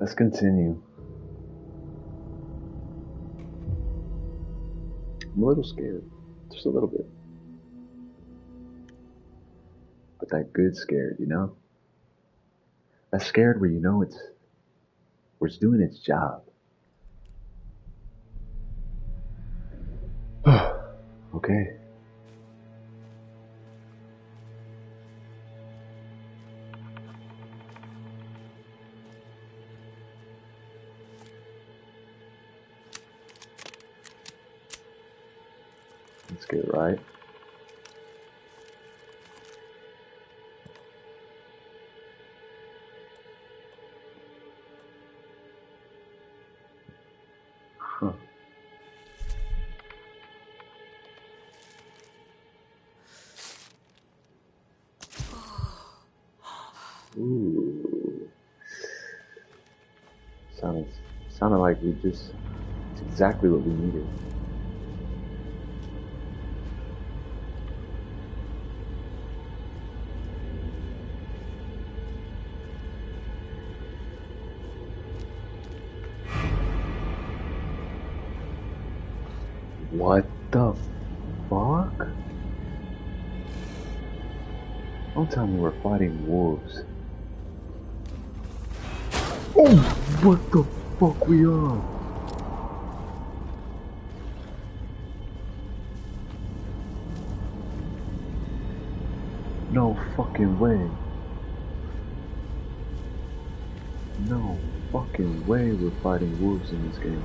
Let's continue. I'm a little scared. Just a little bit. But that good scared, you know? That scared where you know it's doing its job. Okay. Let's get it right. Huh. Ooh. Sounded like it's exactly what we needed. What the fuck? Don't tell me we're fighting wolves. Oh, what the fuck we are? No fucking way. No fucking way we're fighting wolves in this game.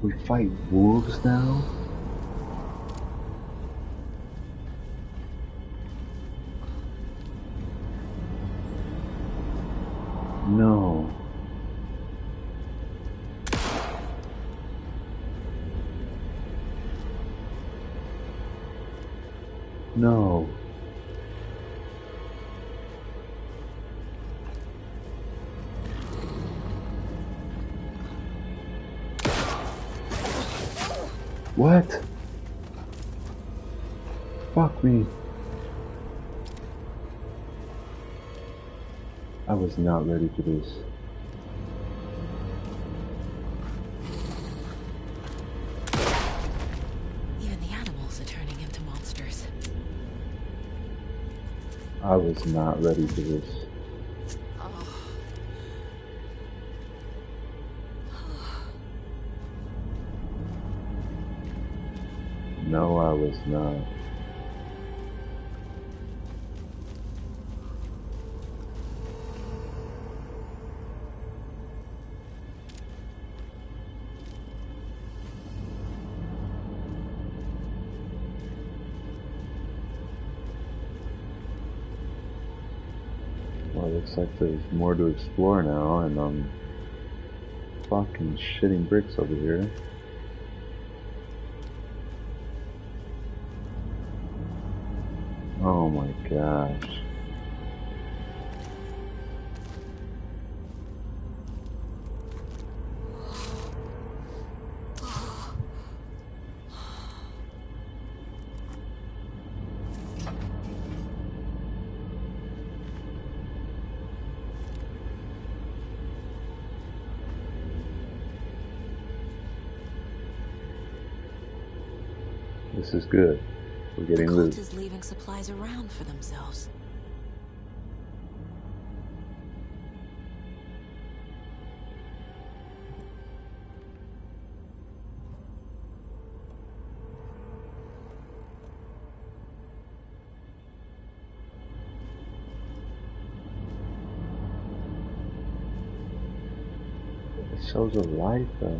We fight wolves now? No. No. What? Fuck me. I was not ready for this. Even the animals are turning into monsters. I was not ready for this. No, I was not. Well, it looks like there's more to explore now, and I'm fucking shitting bricks over here. Oh my gosh. This is good. We're getting loot. The cult is leaving supplies around for themselves. It shows a light though.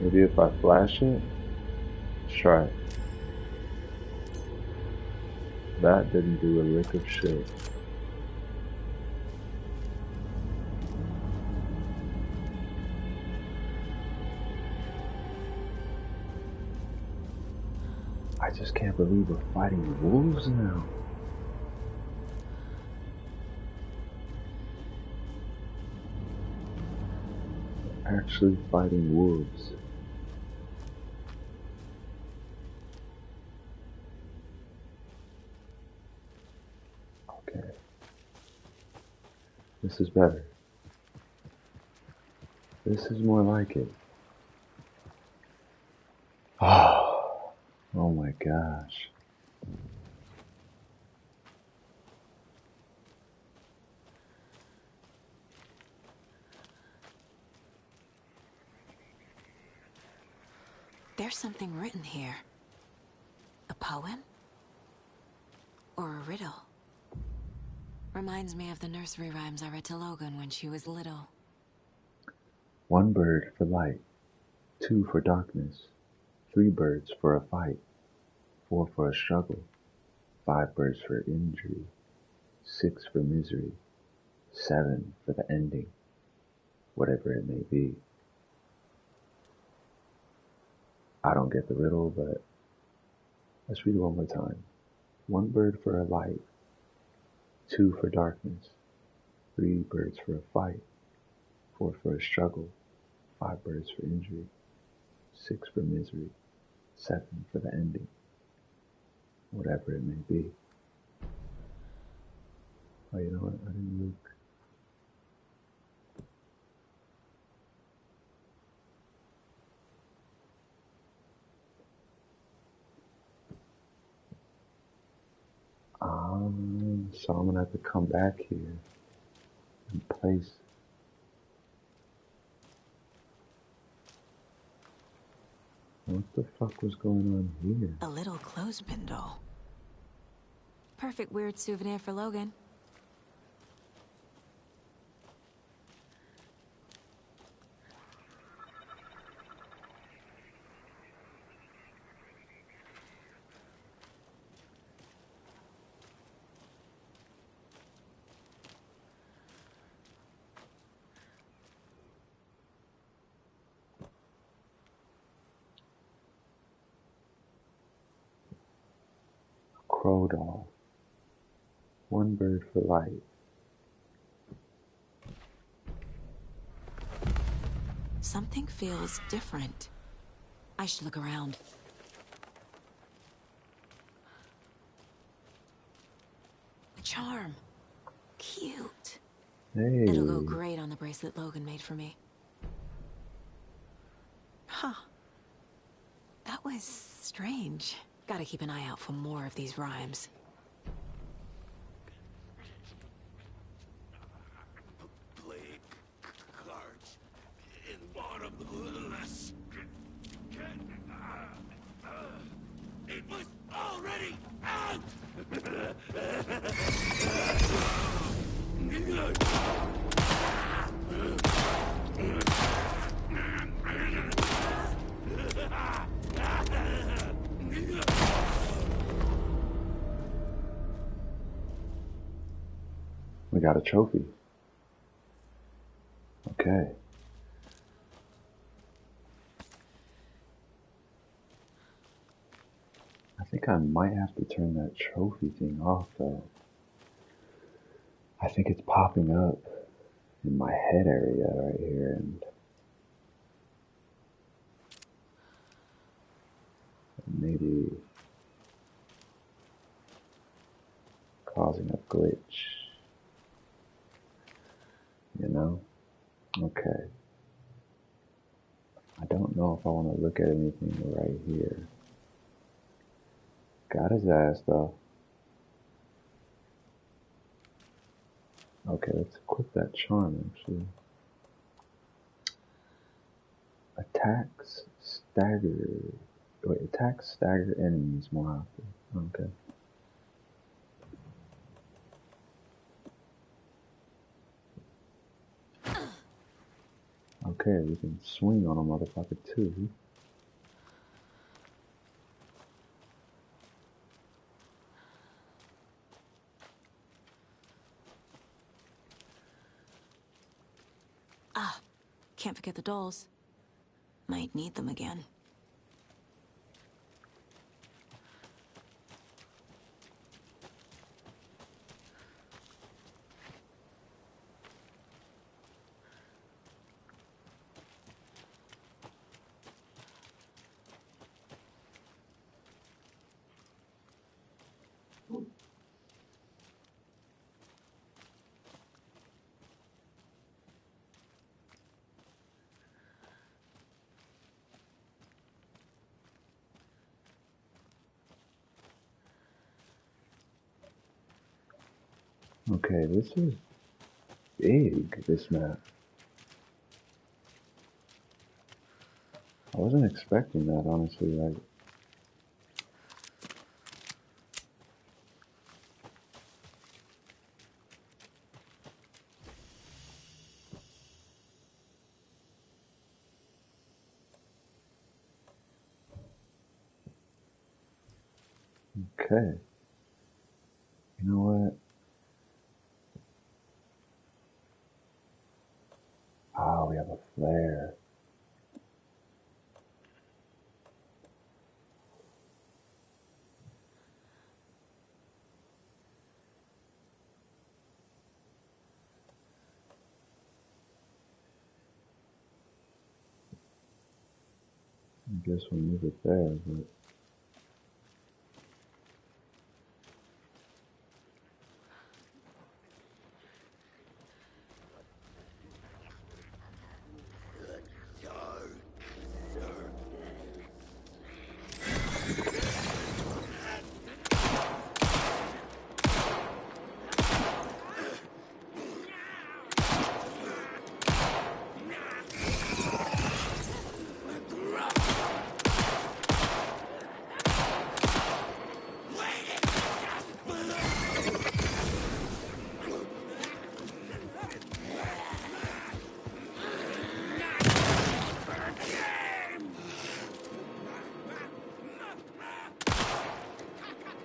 Maybe if I flash it? Let's try it. That didn't do a lick of shit. I just can't believe we're fighting wolves now. actually fighting wolves. Okay. This is better. This is more like it. Oh, oh my gosh. There's something written here. A poem? Or a riddle? Reminds me of the nursery rhymes I read to Logan when she was little. 1 bird for light, 2 for darkness, 3 birds for a fight, 4 for a struggle, 5 birds for injury, 6 for misery, 7 for the ending, whatever it may be. I don't get the riddle, but let's read it one more time. 1 bird for a light, 2 for darkness, 3 birds for a fight, 4 for a struggle, 5 birds for injury, 6 for misery, 7 for the ending, whatever it may be. Oh, you know what? I didn't look. So I'm gonna have to come back here and place. What the fuck was going on here? A little clothespin doll. Perfect weird souvenir for Logan. Crow doll. 1 bird for light. Something feels different. I should look around. A charm. Cute. Hey. It'll go great on the bracelet Logan made for me. Huh. That was strange. Gotta keep an eye out for more of these rhymes. Play cards in bottomless. It was already out! We got a trophy. Okay. I think I might have to turn that trophy thing off though. I think it's popping up in my head area right here and maybe causing a glitch. You know? Okay. I don't know if I want to look at anything right here. Got his ass though. Okay, let's equip that charm actually. Attacks stagger enemies more often. Okay. Okay, we can swing on a motherfucker too. Ah, can't forget the dolls. Might need them again. Okay, this is big, this map. I wasn't expecting that, honestly. Like, okay. You know what? Ah, we have a flare. I guess we'll move it there, but Dark, sir.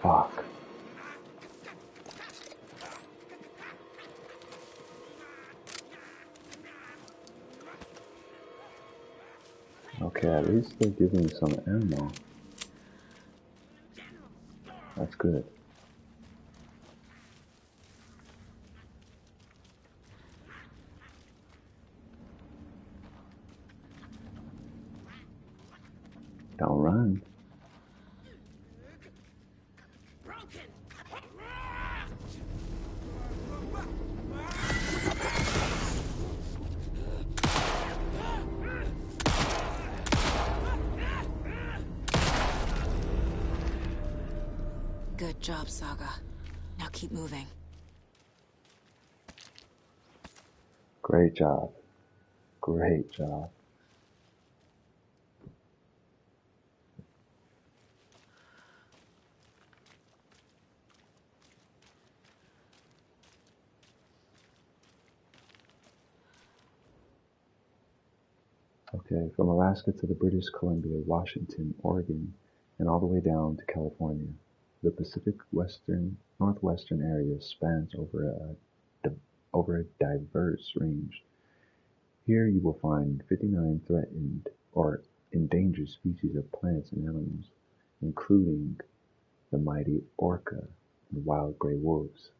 fuck. Okay, at least they're giving some ammo. That's good. Don't run. Broken. Good job, Saga. Now keep moving. Great job. Great job. Okay, from Alaska to the British Columbia, Washington, Oregon, and all the way down to California, the Pacific Northwestern area spans over a diverse range. Here you will find 59 threatened or endangered species of plants and animals, including the mighty orca and wild gray wolves.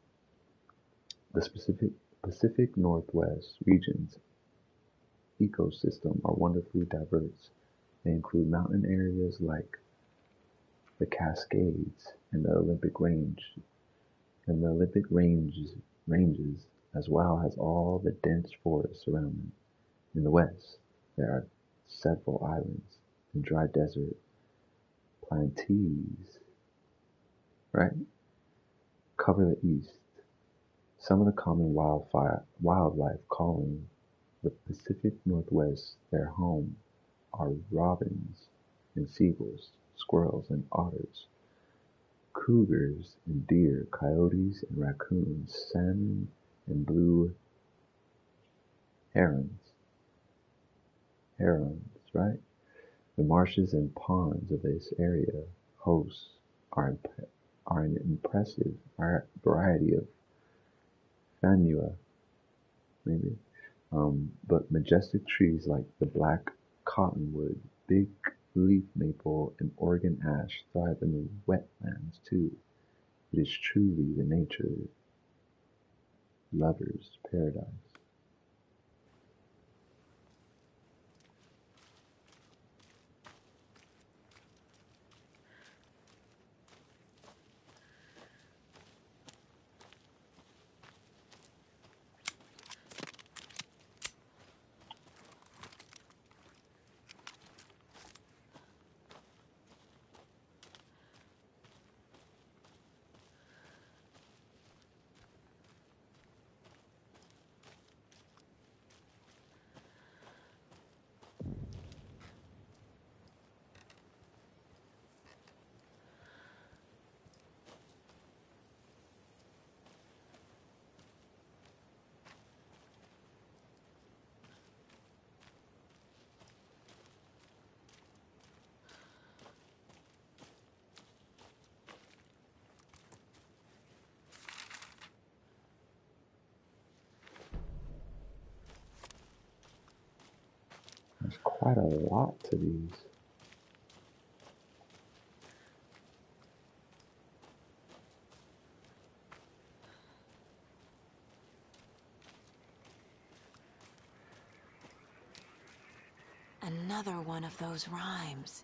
The Pacific Northwest region's ecosystem are wonderfully diverse. They include mountain areas like the Cascades and the Olympic ranges, as well as all the dense forests around them. In the west, there are several islands and dry desert plateaus, right, cover the east. Some of the common wildlife calling the Pacific Northwest their home are robins and seagulls, squirrels and otters, cougars and deer, coyotes and raccoons, salmon and blue herons, right? The marshes and ponds of this area hosts are, are an impressive variety of Fanua, maybe, but majestic trees like the black cottonwood, big leaf maple, and Oregon ash thrive in the wetlands too. It is truly the nature lover's paradise. quite a lot to these. Another one of those rhymes.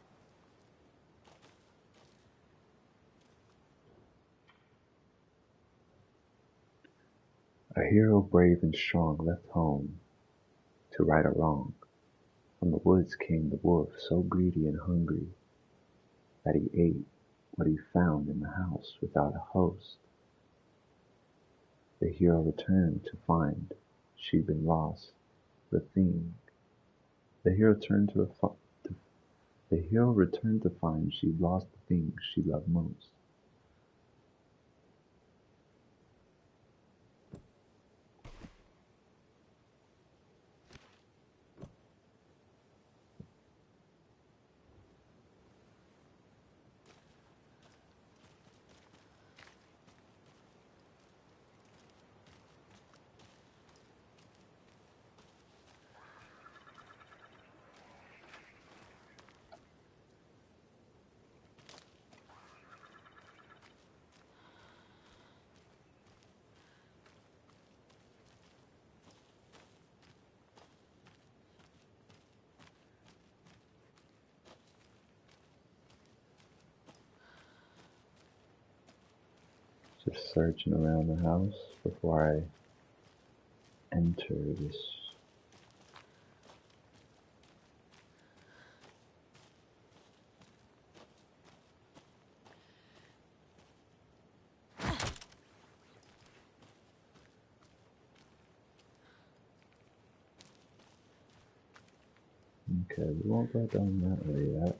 A hero brave and strong left home to right a wrong. From the woods came the wolf, so greedy and hungry that he ate what he found in the house without a host. The hero returned to find she'd been lost, the thing. The hero returned to find she'd lost the thing she loved most. Just searching around the house before I enter this. Okay, we won't go down that way yet.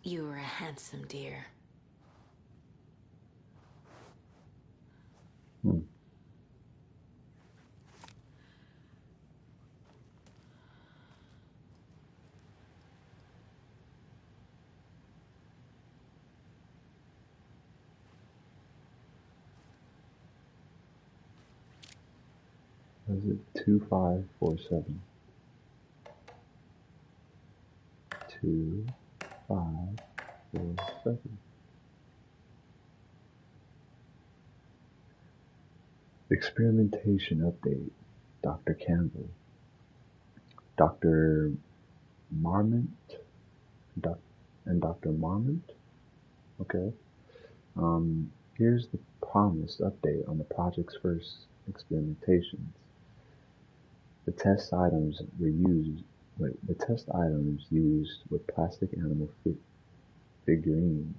You were a handsome deer. Hmm. Was it 2547? 2547. Experimentation update. Dr. Campbell. Dr. Marmont. And Dr. Marmont? Okay. Here's the promised update on the project's first experimentations. The test items used were plastic animal figurines,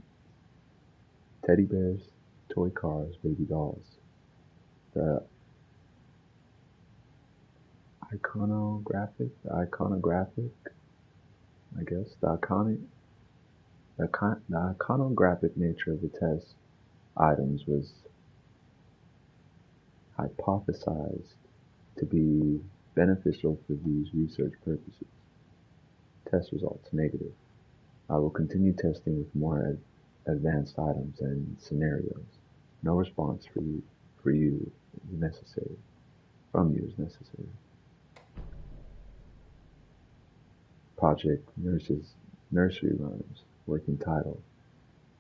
teddy bears, toy cars, baby dolls. The iconographic, I guess, the iconographic nature of the test items was hypothesized to be beneficial for these research purposes. Test results negative. I will continue testing with more advanced items and scenarios. No response for you is necessary. From you is necessary. Project Nursery Rhymes, working title.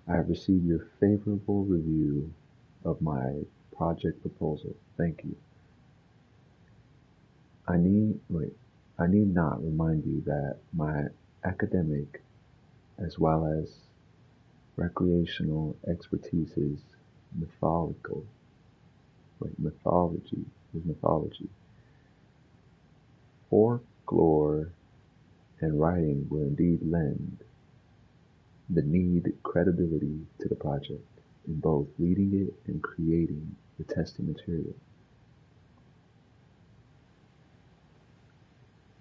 I have received your favorable review of my project proposal. Thank you. I need not remind you that my academic as well as recreational expertise is mythological. Mythology is mythology. Folklore and writing will indeed lend the need credibility to the project in both leading it and creating the testing material.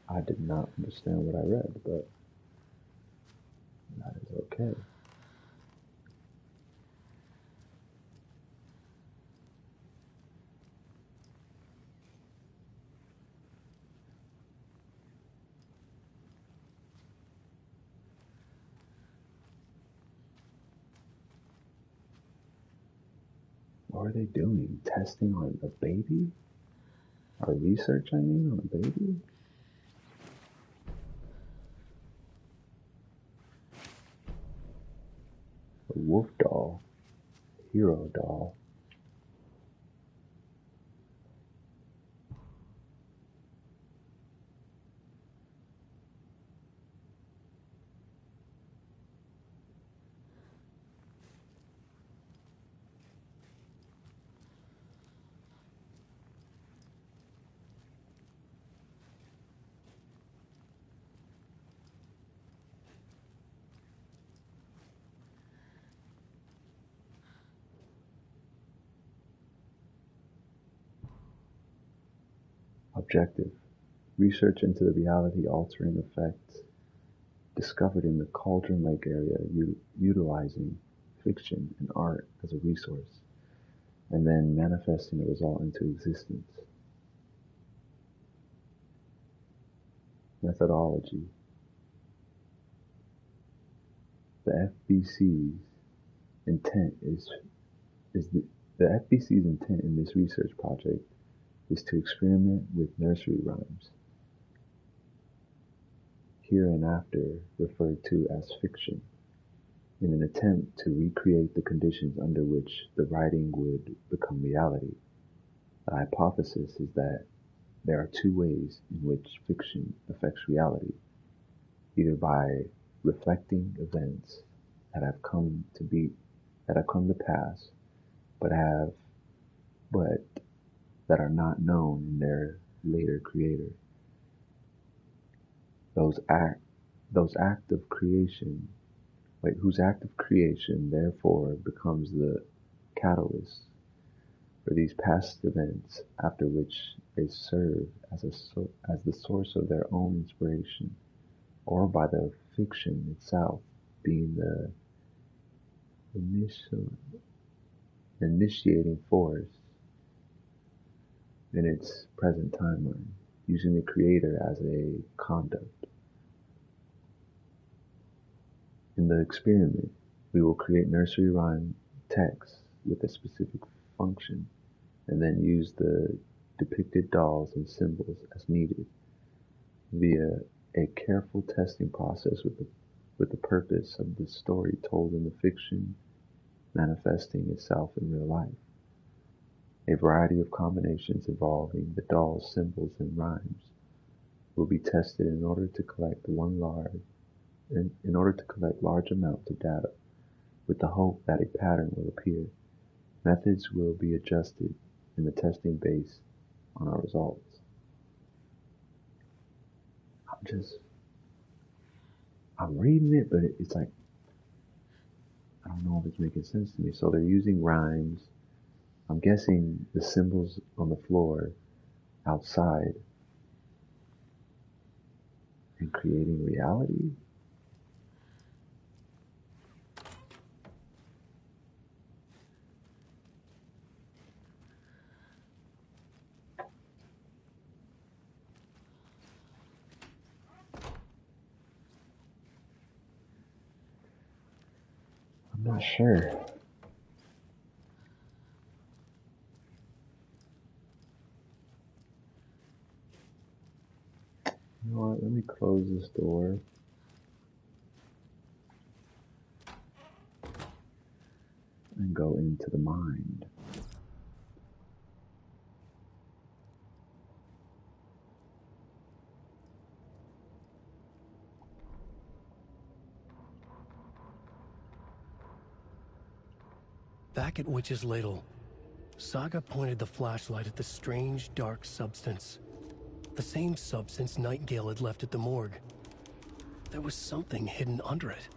I did not understand what I read, but that is okay. What are they doing? Testing on a baby? Or research, I mean, on a baby? A wolf doll. Hero doll. Objective. Research into the reality-altering effects discovered in the Cauldron Lake area utilizing fiction and art as a resource, and then manifesting the result into existence. Methodology. The FBC's intent the FBC's intent in this research project is to experiment with nursery rhymes, hereinafter referred to as fiction, in an attempt to recreate the conditions under which the writing would become reality. The hypothesis is that there are two ways in which fiction affects reality, either by reflecting events that have come to pass, but that are not known in their later creator. Whose act of creation therefore becomes the catalyst for these past events, after which they serve as the source of their own inspiration, or by the fiction itself being the initiating force in its present timeline, using the creator as a conduct. In the experiment, we will create nursery rhyme text with a specific function, and then use the depicted dolls and symbols as needed, via a careful testing process with the purpose of the story told in the fiction manifesting itself in real life. A variety of combinations involving the dolls, symbols, and rhymes will be tested in order to collect large amounts of data, with the hope that a pattern will appear. Methods will be adjusted in the testing based on our results. I'm reading it, but it's like, I don't know if it's making sense to me. So they're using rhymes. I'm guessing the symbols on the floor outside and creating reality. I'm not sure. You know what? Let me close this door. And go into the mind. Back at Witch's Ladle, Saga pointed the flashlight at the strange, dark substance. The same substance Nightingale had left at the morgue. There was something hidden under it.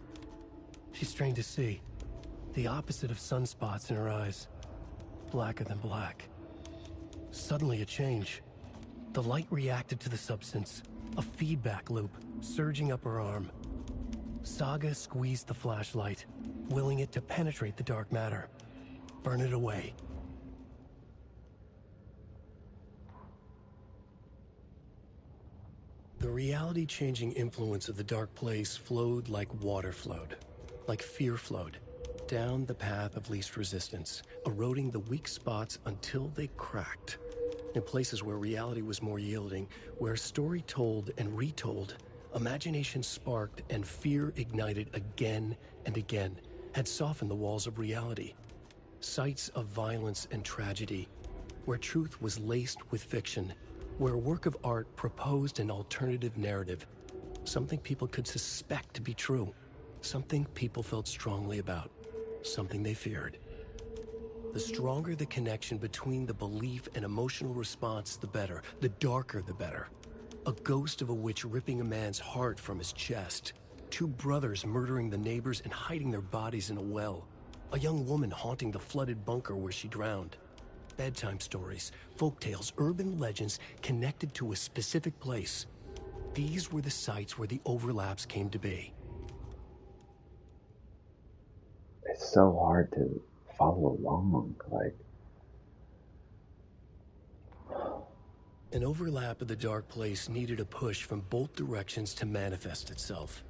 She strained to see. The opposite of sunspots in her eyes. Blacker than black. Suddenly a change. The light reacted to the substance. A feedback loop, surging up her arm. Saga squeezed the flashlight, willing it to penetrate the dark matter. Burn it away. The reality-changing influence of the dark place flowed like water flowed, like fear flowed, down the path of least resistance, eroding the weak spots until they cracked. In places where reality was more yielding, where story told and retold, imagination sparked and fear ignited again and again, had softened the walls of reality. Sites of violence and tragedy, where truth was laced with fiction, where a work of art proposed an alternative narrative, something people could suspect to be true, something people felt strongly about, something they feared. The stronger the connection between the belief and emotional response, the better. The darker, the better. A ghost of a witch ripping a man's heart from his chest. Two brothers murdering the neighbors and hiding their bodies in a well. A young woman haunting the flooded bunker where she drowned. Bedtime stories, folktales, urban legends connected to a specific place. These were the sites where the overlaps came to be. It's so hard to follow along, like... An overlap of the dark place needed a push from both directions to manifest itself.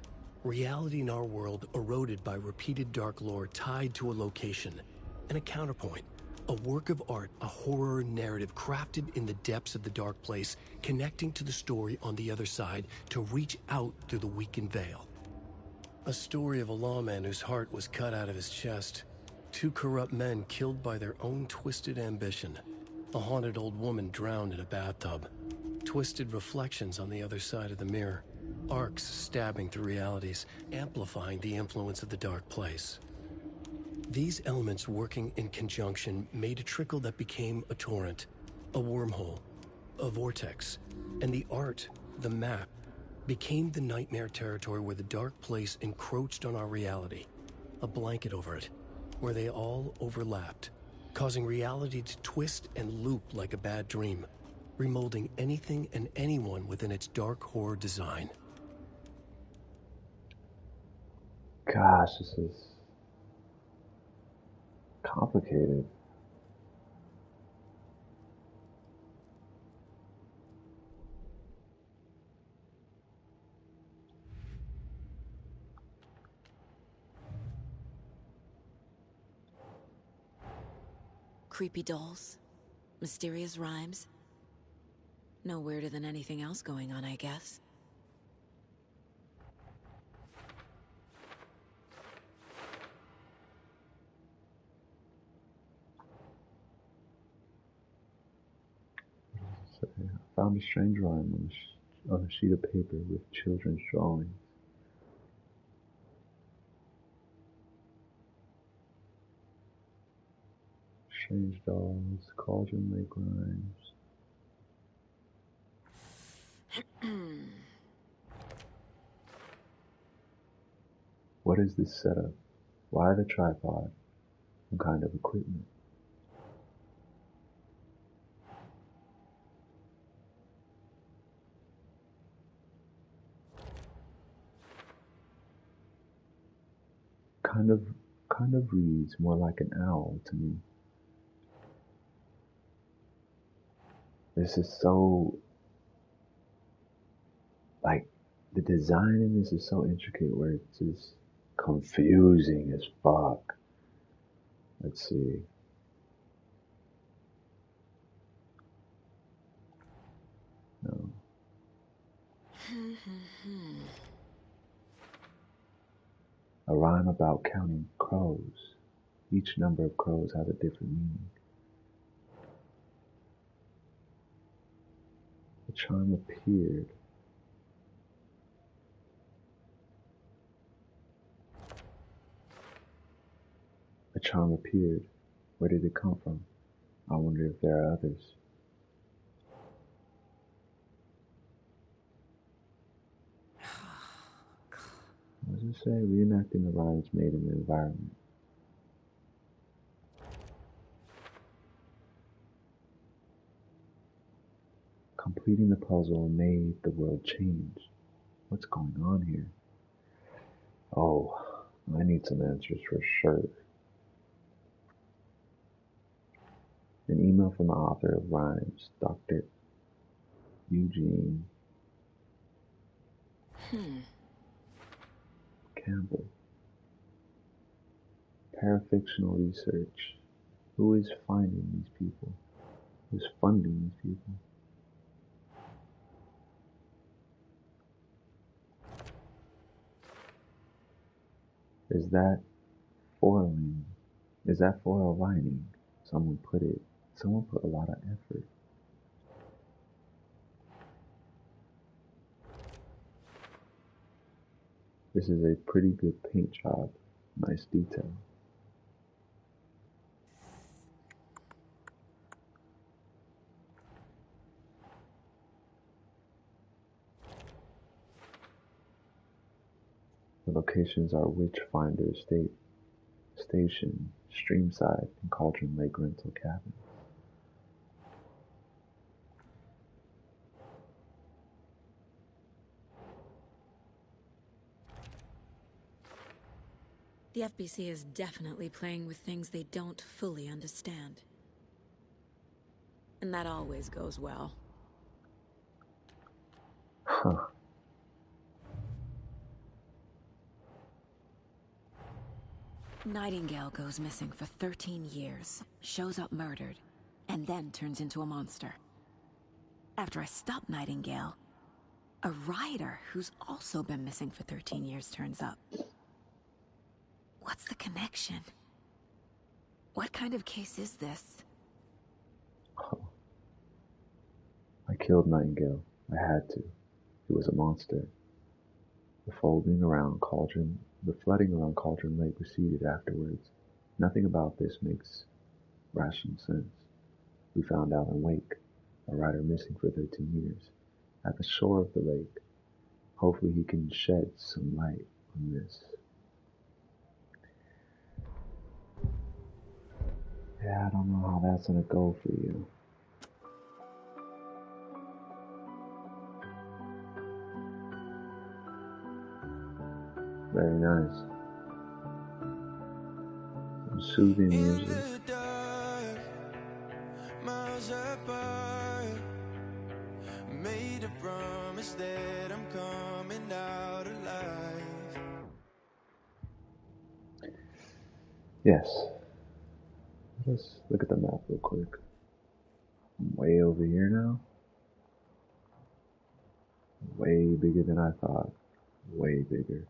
Reality in our world eroded by repeated dark lore tied to a location, and a counterpoint, a work of art, a horror narrative crafted in the depths of the dark place, connecting to the story on the other side to reach out through the weakened veil. A story of a lawman whose heart was cut out of his chest. Two corrupt men killed by their own twisted ambition. A haunted old woman drowned in a bathtub. Twisted reflections on the other side of the mirror. Arcs stabbing through realities, amplifying the influence of the dark place. These elements working in conjunction made a trickle that became a torrent, a wormhole, a vortex, and the art, the map, became the nightmare territory where the dark place encroached on our reality, a blanket over it, where they all overlapped, causing reality to twist and loop like a bad dream, remolding anything and anyone within its dark horror design. Gosh, this is complicated. Creepy dolls, mysterious rhymes. No weirder than anything else going on, I guess. So, yeah, I found a strange rhyme on a sheet of paper with children's drawings. Strange dolls, cauldron lake rhymes. What is this setup? Why the tripod? What kind of equipment? Kind of reads more like an owl to me. This is so, like, the design in this is so intricate where it's just confusing as fuck. Let's see. No. A rhyme about counting crows. Each number of crows has a different meaning. The charm appeared. A charm appeared. Where did it come from? I wonder if there are others. What does it say? Reenacting the rhymes made in the environment. Completing the puzzle made the world change. What's going on here? Oh, I need some answers for sure. An email from the author of Rhymes, Dr. Eugene Campbell. Parafictional research. Who is finding these people? Who's funding these people? Is that foiling? Is that foil lining? Someone put a lot of effort. This is a pretty good paint job. Nice detail. The locations are Witchfinder Station, Streamside, and Cauldron Lake Rental Cabin. The FBC is definitely playing with things they don't fully understand. And that always goes well. Huh. Nightingale goes missing for 13 years, shows up murdered, and then turns into a monster. After I stop Nightingale, a rider who's also been missing for 13 years turns up. What's the connection? What kind of case is this? I killed Nightingale. I had to. He was a monster. The flooding around Cauldron Lake receded afterwards. Nothing about this makes rational sense. We found Alan Wake, a rider missing for 13 years, at the shore of the lake. Hopefully he can shed some light on this. Yeah, I don't know how that's gonna go for you. Very nice. Some soothing music. Miles apart, made a promise that I'm coming out alive. Yes. Let's look at the map real quick. I'm way over here now. Way bigger than I thought. Way bigger.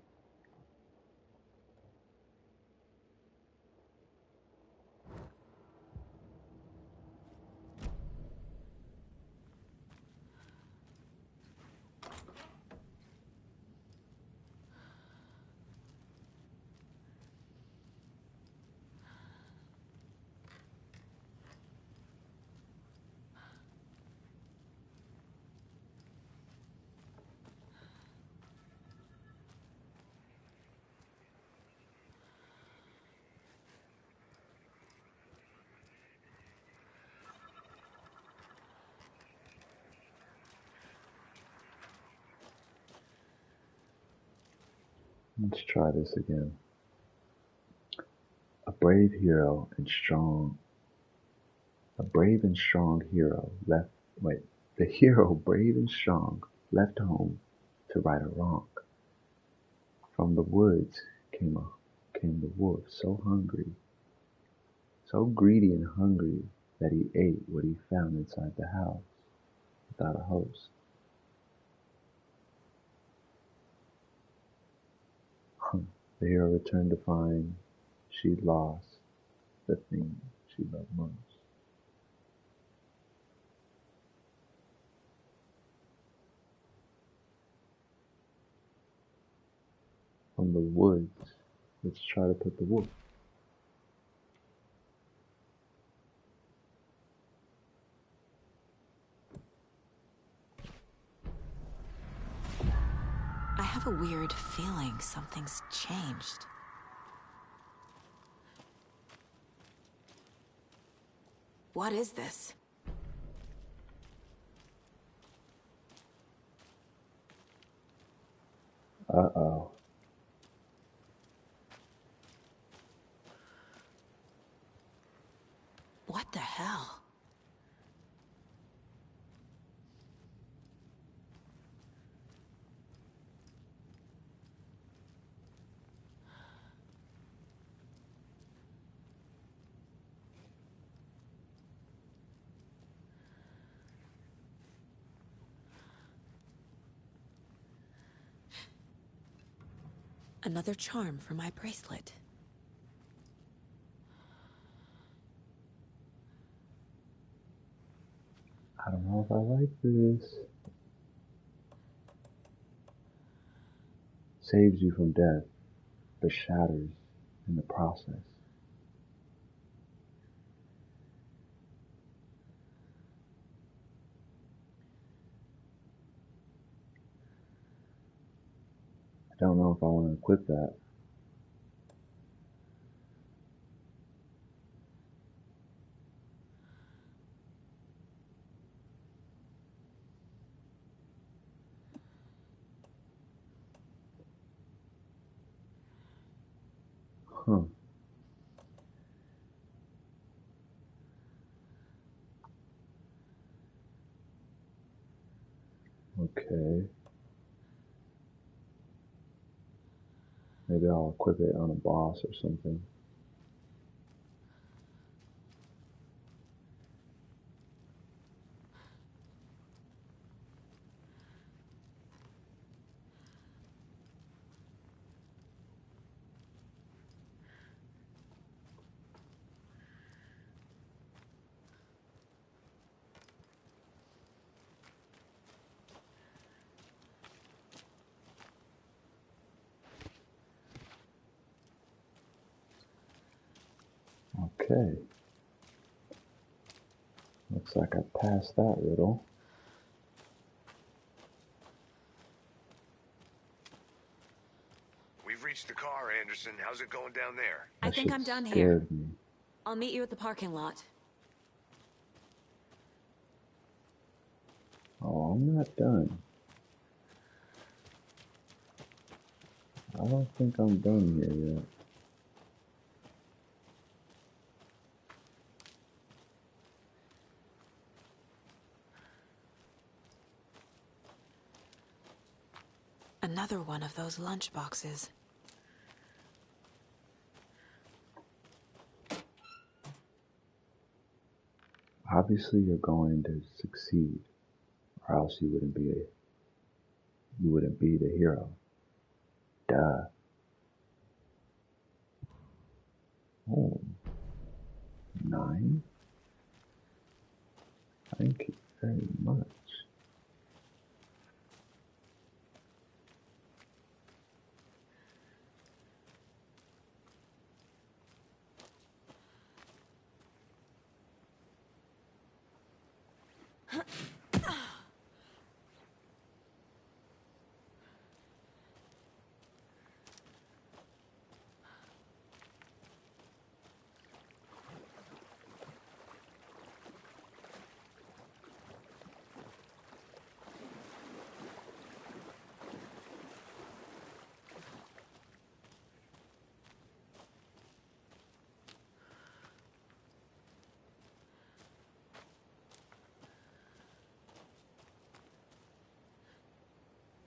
Let's try this again. A brave and strong hero the hero brave and strong left home to right a wrong. From the woods came the wolf, so greedy and hungry that he ate what he found inside the house without a host. The hero returned to find she'd lost the thing she loved most. From the woods, let's try to put the wolf. have a weird feeling something's changed. What is this? Uh-oh. What the hell? Another charm for my bracelet. I don't know if I like this. Saves you from death, but shatters in the process. I don't know if I want to equip that. Huh. Okay. Maybe I'll equip it on a boss or something. Okay. Looks like I passed that riddle. We've reached the car, Anderson. How's it going down there? I That think shit I'm done here. scared me. I'll meet you at the parking lot. Oh, I'm not done. I don't think I'm done here yet. Another one of those lunch boxes. Obviously, you're going to succeed, or else you wouldn't be the hero. Duh. Oh, 9? Thank you very much.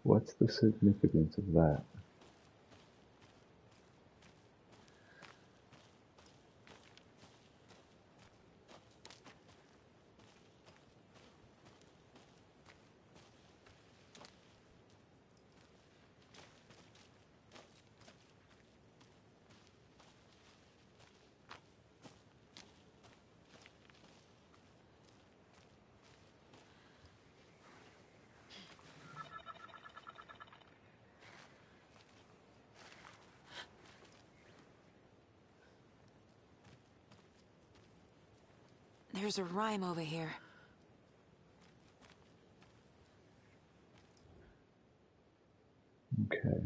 What's the significance of that? There's a rhyme over here. Okay.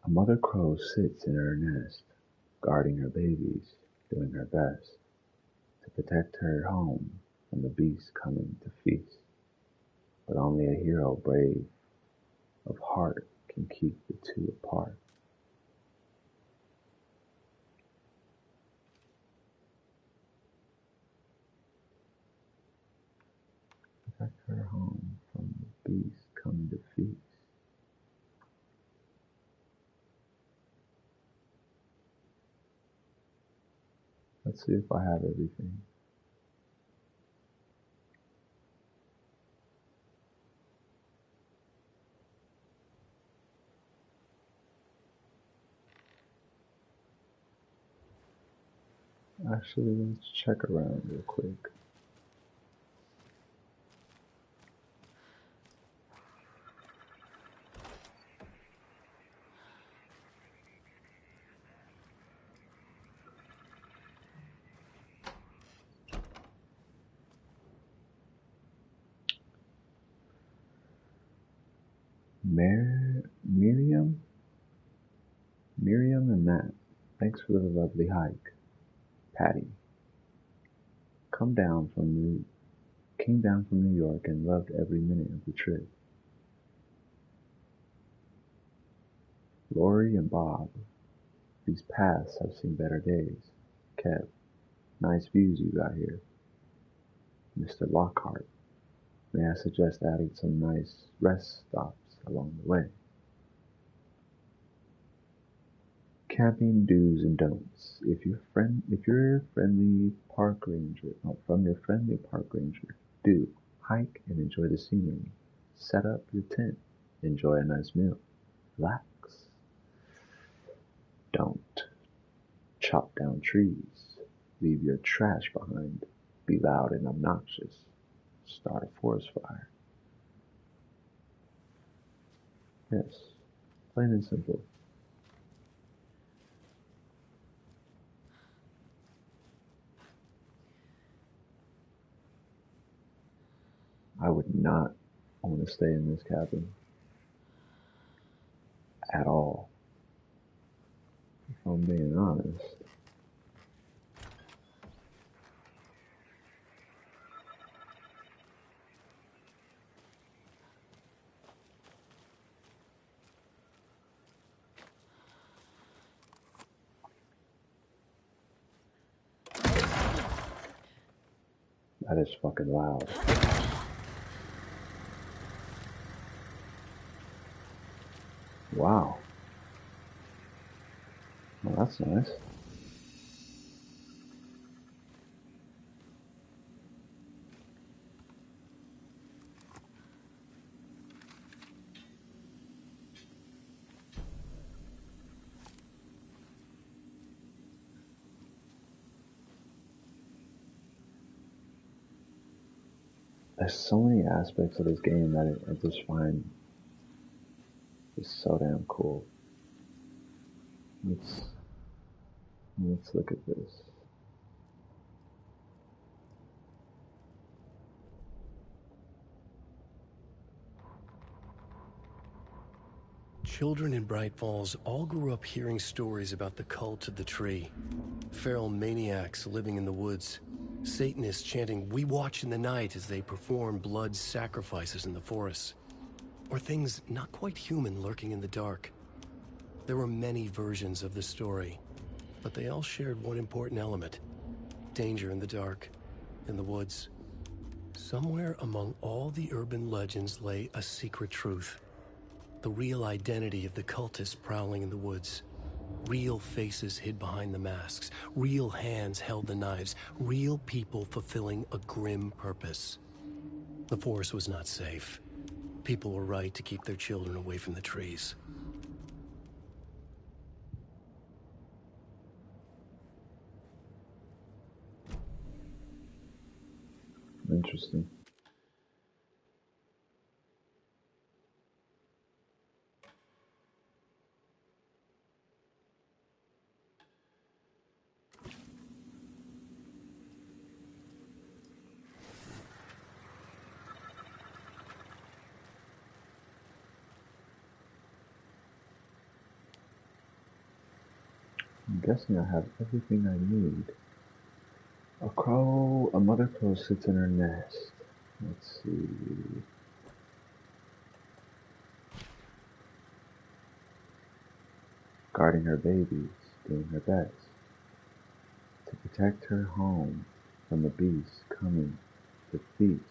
A mother crow sits in her nest, guarding her babies, doing her best to protect her home from the beast coming to feast. But only a hero brave of heart can keep the two apart. Protect her home from the beast coming to feast. Let's see if I have everything. Actually, let's check around real quick. Miriam? Miriam and Matt, thanks for the lovely hike. Patty, came down from New York and loved every minute of the trip. Lori and Bob, these paths have seen better days. Kev, nice views you got here. Mr. Lockhart, may I suggest adding some nice rest stops along the way? Camping do's and don'ts. If you're from your friendly park ranger, do hike and enjoy the scenery. Set up your tent. Enjoy a nice meal. Relax. Don't chop down trees. Leave your trash behind. Be loud and obnoxious. Start a forest fire. Yes, plain and simple. I would not want to stay in this cabin at all, if I'm being honest. That is fucking loud. Wow. Well, that's nice. There's so many aspects of this game that I just find is so damn cool. Let's look at this. Children in Bright Falls all grew up hearing stories about the cult of the tree. Feral maniacs living in the woods. Satanists chanting, "We watch in the night," as they perform blood sacrifices in the forests. Or things not quite human lurking in the dark. There were many versions of the story, but they all shared one important element: danger in the dark, in the woods. Somewhere among all the urban legends lay a secret truth. The real identity of the cultists prowling in the woods. Real faces hid behind the masks. Real hands held the knives. Real people fulfilling a grim purpose. The forest was not safe. People were right to keep their children away from the trees. Interesting. I'm guessing I have everything I need. A mother crow sits in her nest. Let's see. Guarding her babies, doing her best to protect her home from the beasts coming to feast.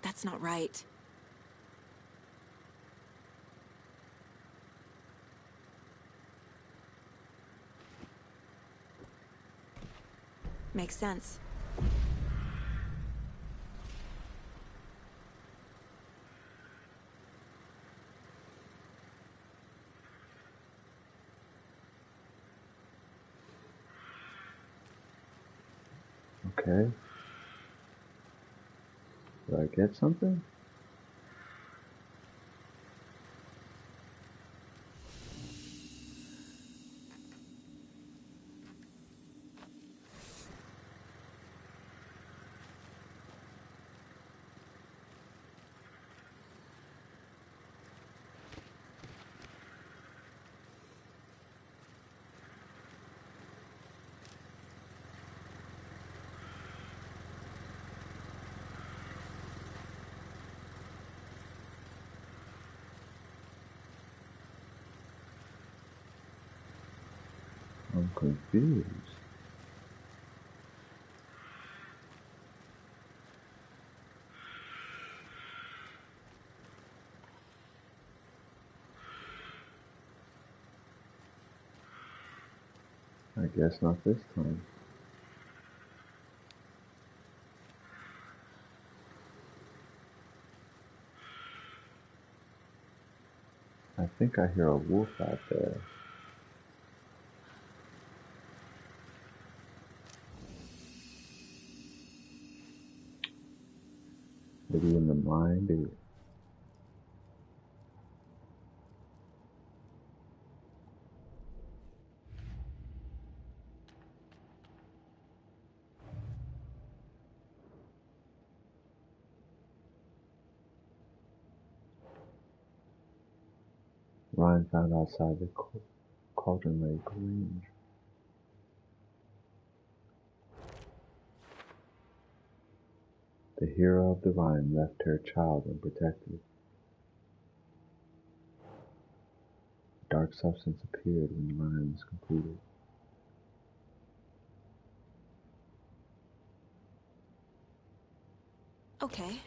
That's not right. Makes sense. Okay. Do I get something? I'm confused. I guess not this time. I think I hear a wolf out there. Maybe in the mind. Ryan found outside the Cauldron Lake Range. The hero of the Rhine left her child unprotected. A dark substance appeared when the Rhine was completed. Okay.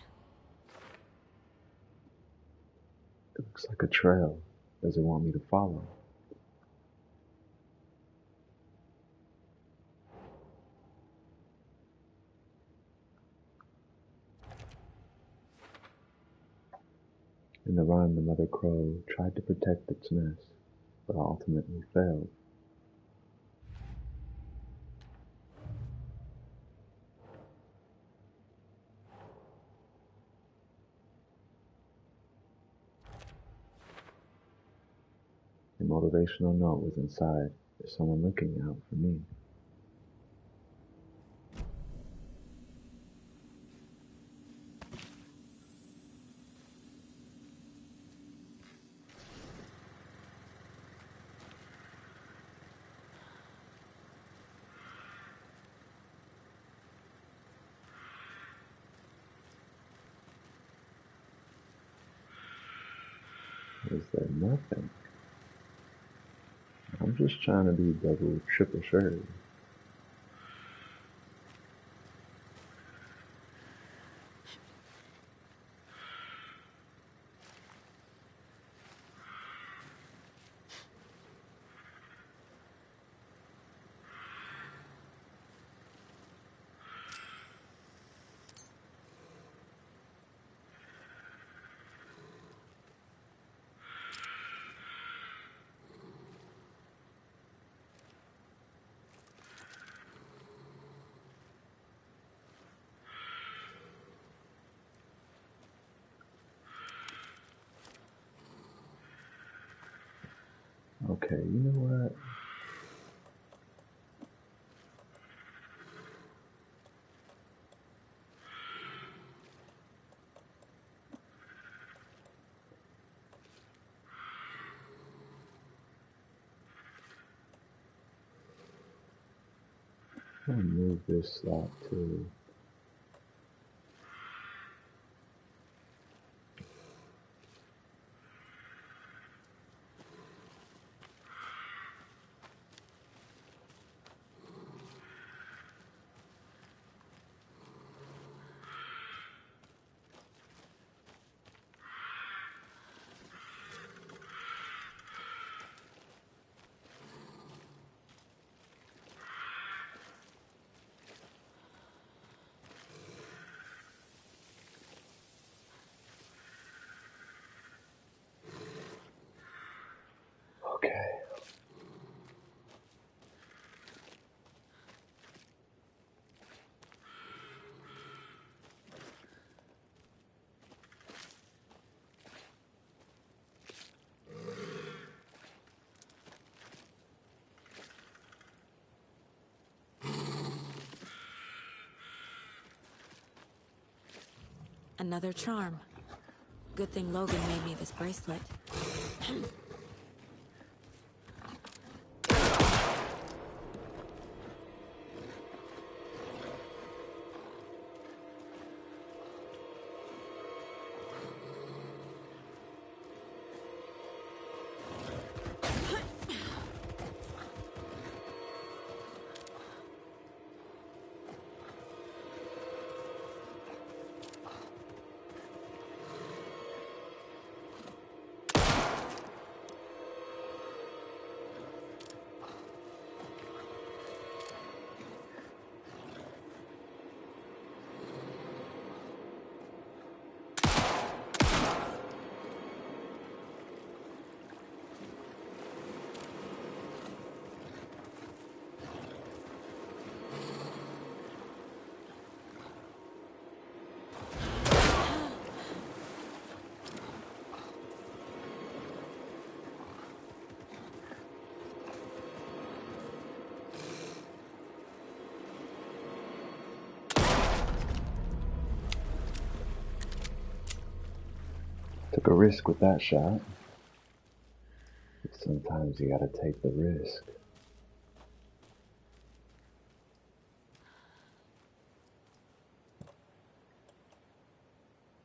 It looks like a trail. Does it want me to follow? In the Rhine, the mother crow tried to protect its nest, but ultimately failed. A motivational note was inside. There's someone looking out for me. Is there nothing? I'm just trying to be double, triple sure. Okay, you know what? I'm gonna move this slot to okay. Another charm. Good thing Logan made me this bracelet. Took a risk with that shot. But sometimes you gotta take the risk.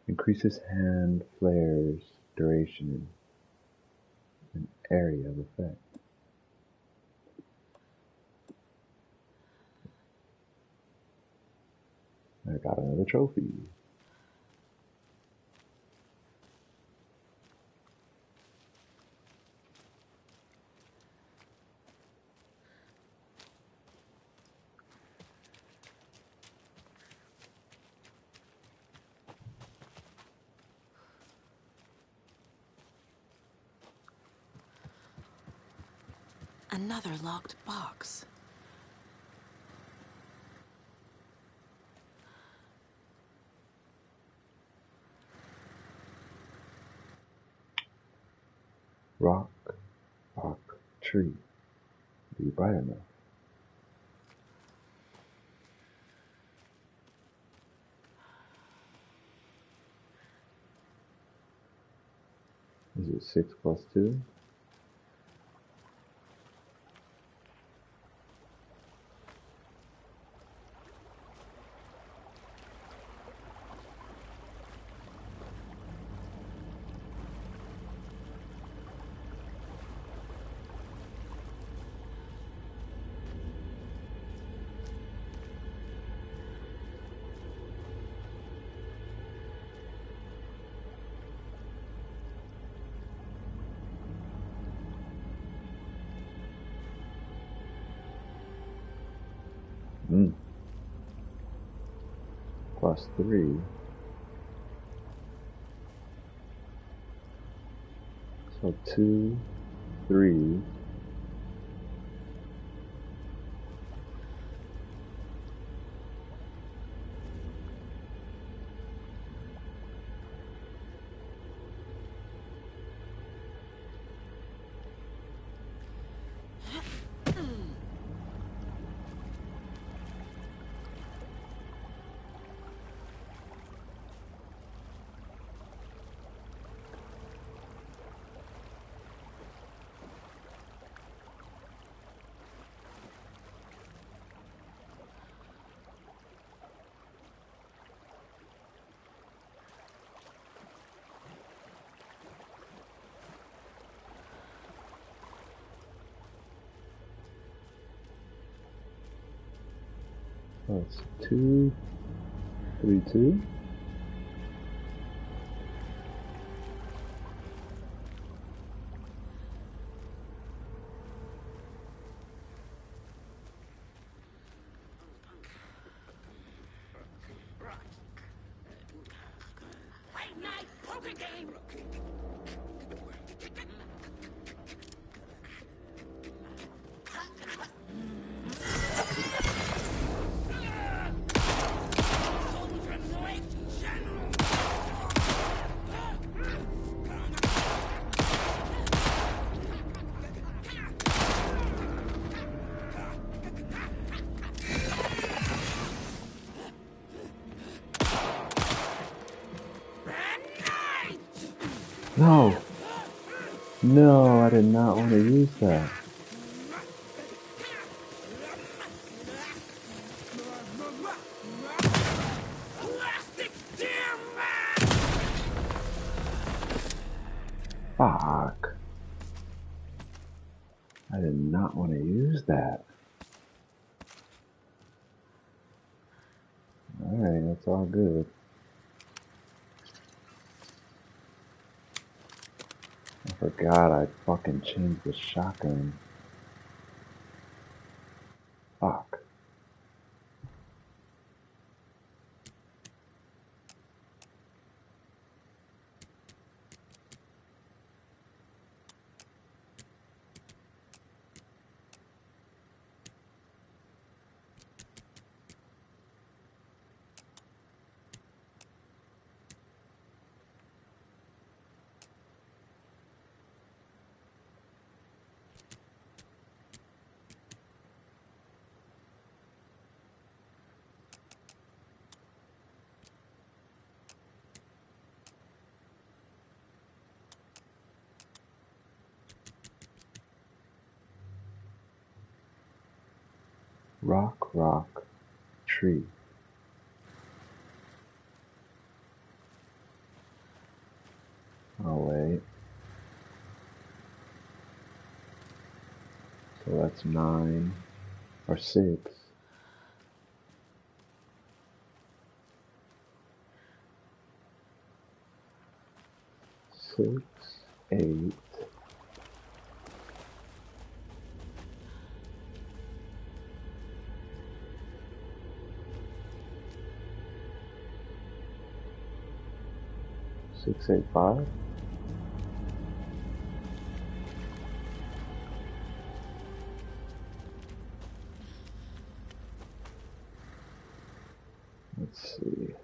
Increases hand flares duration and area of effect. I got another trophy. Another locked box. Rock, tree. Be bright enough. Is it 6 plus 2? Plus 3. So 2, 3. Oh, it's 2, 3, 2. No! No, I did not want to use that. Fuck. I did not want to use that. Alright, that's all good. I forgot I fucking changed the shotgun. Fuck. Rock, rock, tree. Oh, wait. So that's 9 or 6. 6, 8. Six, 8, 5. Let's see.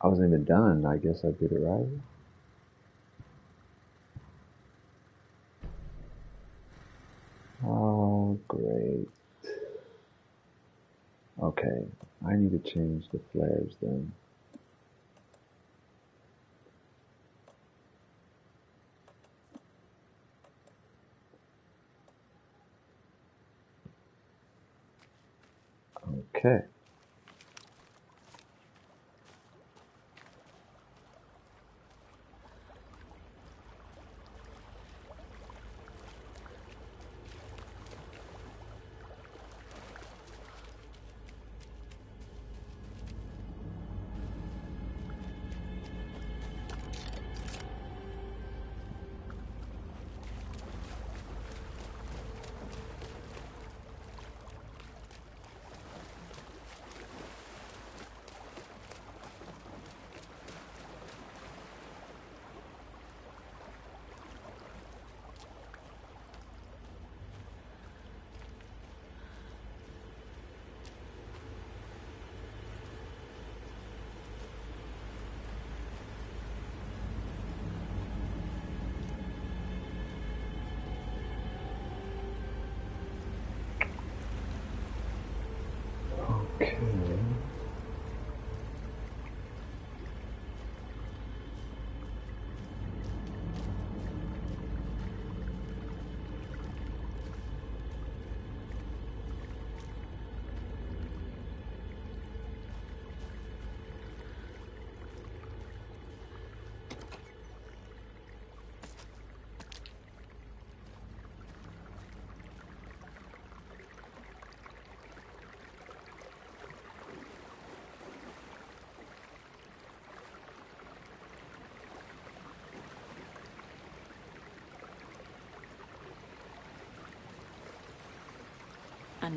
I wasn't even done. I guess I did it right. Oh, great. Okay, I need to change the flares then. Okay.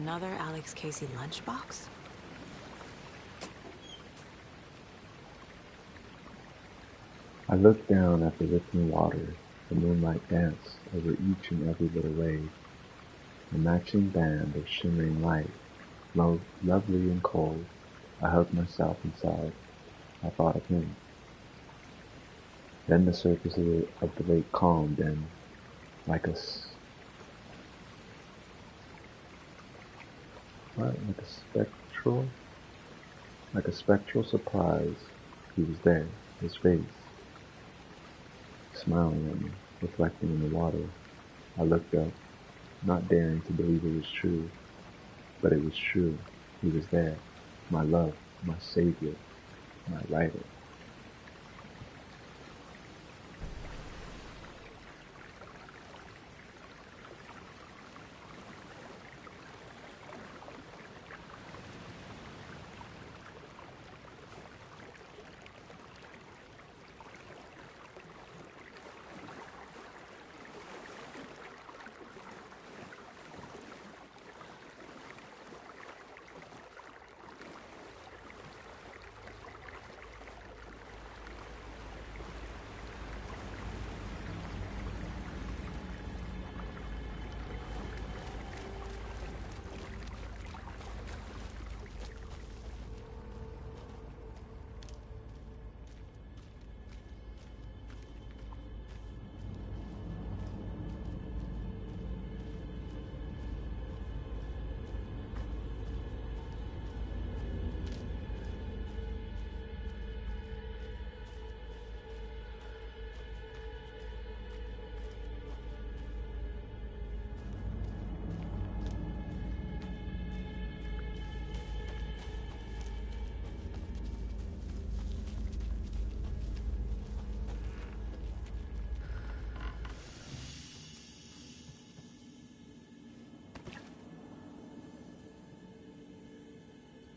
Another Alex Casey lunchbox? I looked down at the rippling water. The moonlight danced over each and every little wave, a matching band of shimmering light, lovely and cold. I hugged myself inside. I thought of him. Then the surface of the lake calmed and, like a what? Like a spectral surprise, he was there, his face, smiling at me, reflecting in the water. I looked up, not daring to believe it was true, but it was true. He was there, my love, my savior, my writer.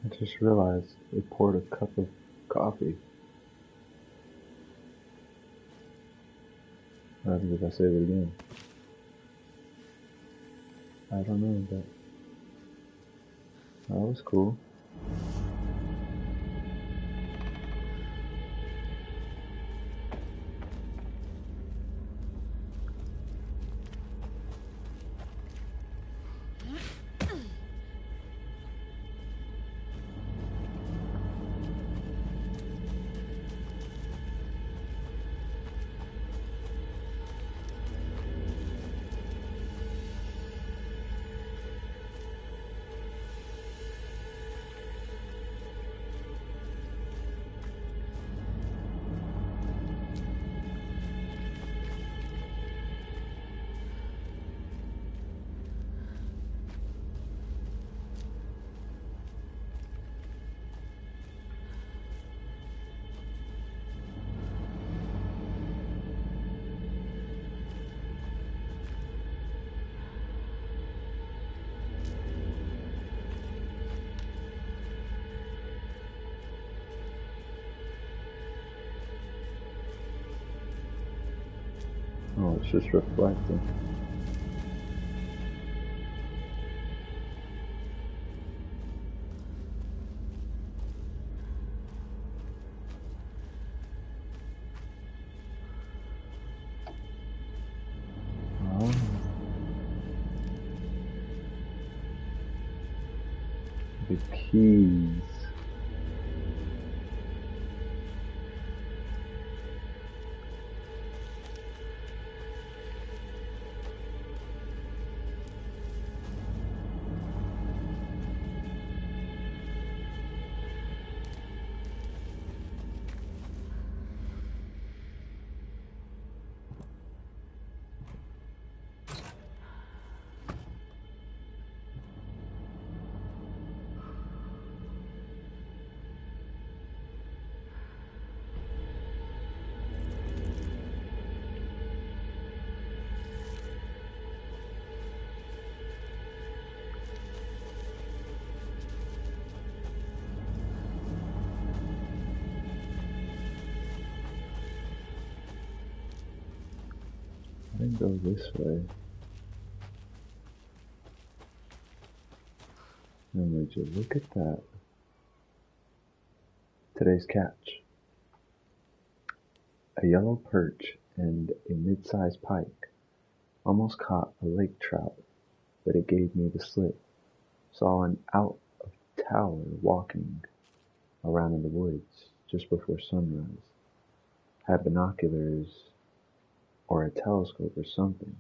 I just realized they poured a cup of coffee. What happens if I say it again? I don't know, but that was cool. Oh, it's just reflecting. Oh. The keys. I didn't go this way. And would you look at that? Today's catch. A yellow perch and a mid-sized pike. Almost caught a lake trout, but it gave me the slip. Saw an out-of-tower walking around in the woods just before sunrise. Had binoculars or a telescope or something.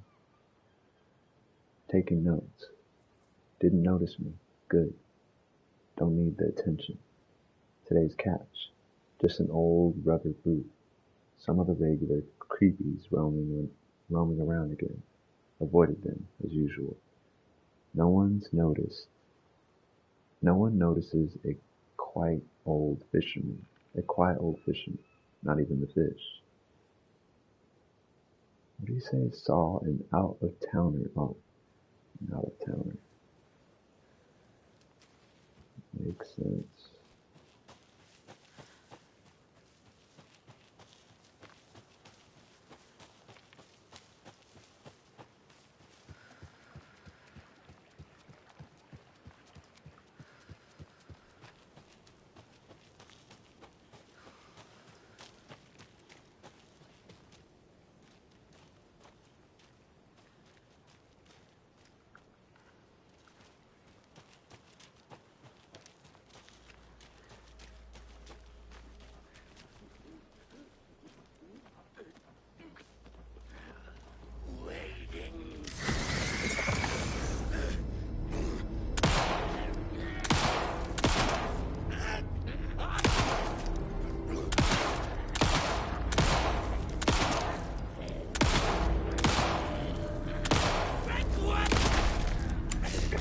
Taking notes. Didn't notice me. Good. Don't need the attention. Today's catch. Just an old rubber boot. Some of the regular creepies roaming around again. Avoided them, as usual. No one notices a quiet old fisherman. Not even the fish. What do you say? Saw an out-of-towner. Oh, an out-of-towner. Makes sense.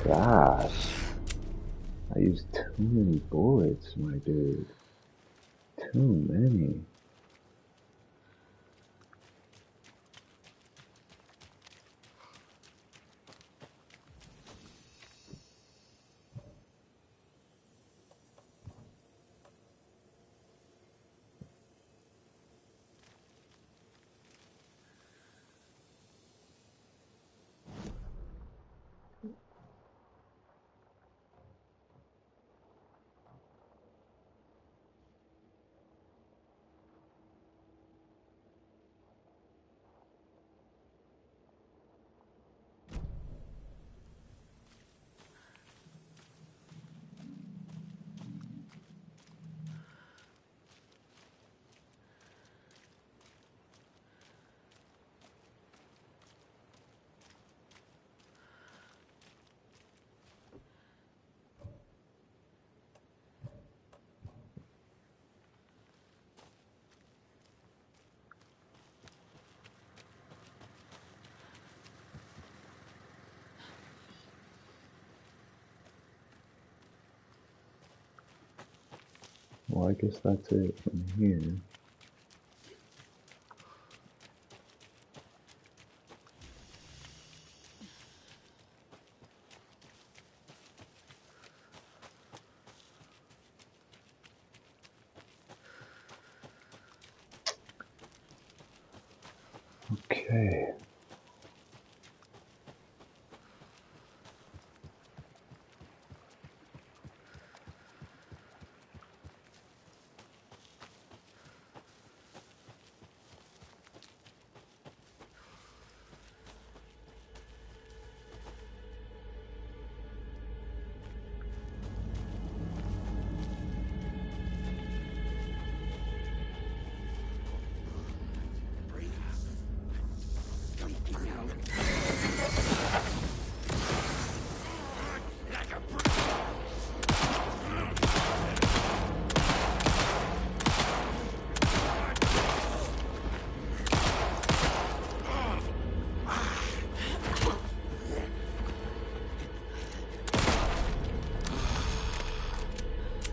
Gosh, I used too many bullets, my dude. Too many. Well, I guess that's it from here. Okay.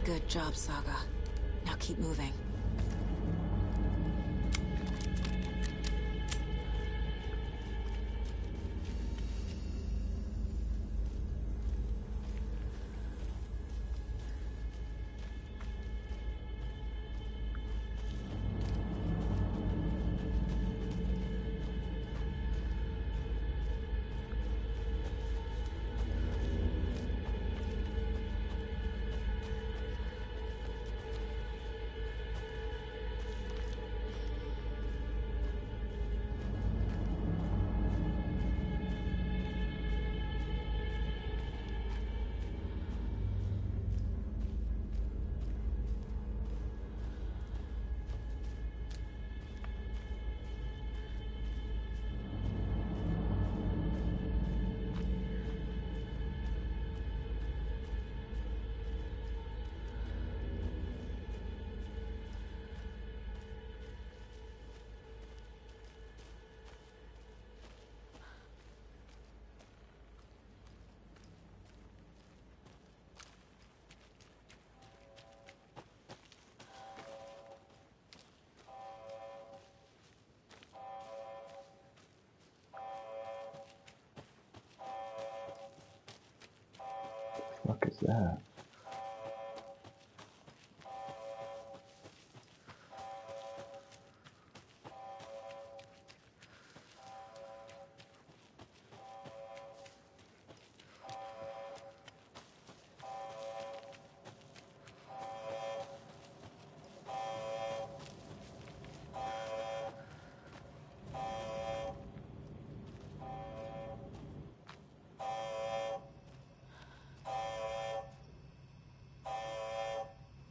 Good job, Saga. Now keep moving. is that?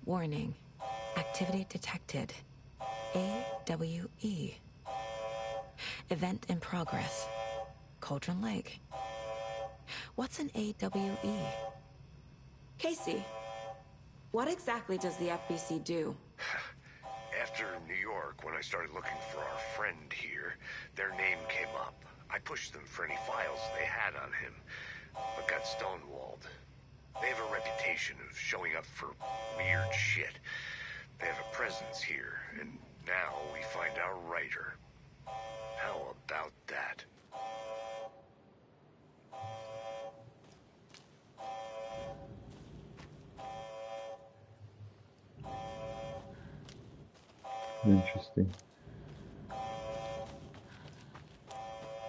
Warning. Activity detected. AWE. Event in progress. Cauldron Lake. What's an AWE? Casey, what exactly does the FBC do? After New York, when I started looking for our friend here, their name came up. I pushed them for any files they had on him, but got stonewalled. They have a reputation of showing up for weird shit. They have a presence here, and now we find our writer. How about that? Interesting.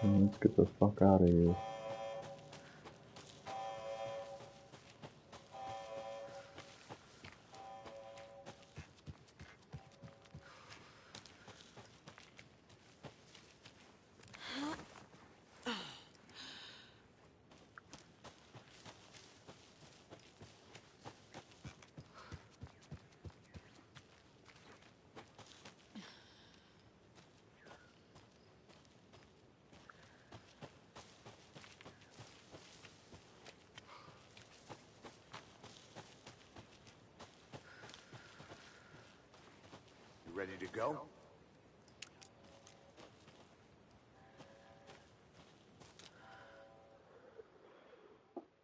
Well, let's get the fuck out of here. Ready to go?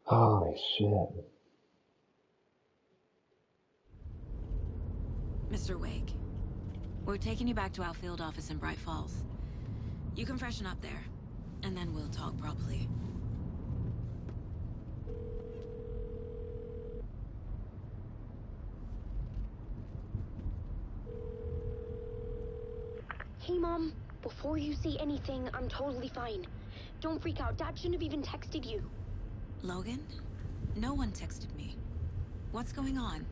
Holy shit. Mr. Wake, we're taking you back to our field office in Bright Falls. You can freshen up there, and then we'll talk properly. Hey, Mom. Before you say anything, I'm totally fine. Don't freak out. Dad shouldn't have even texted you. Logan? No one texted me. What's going on?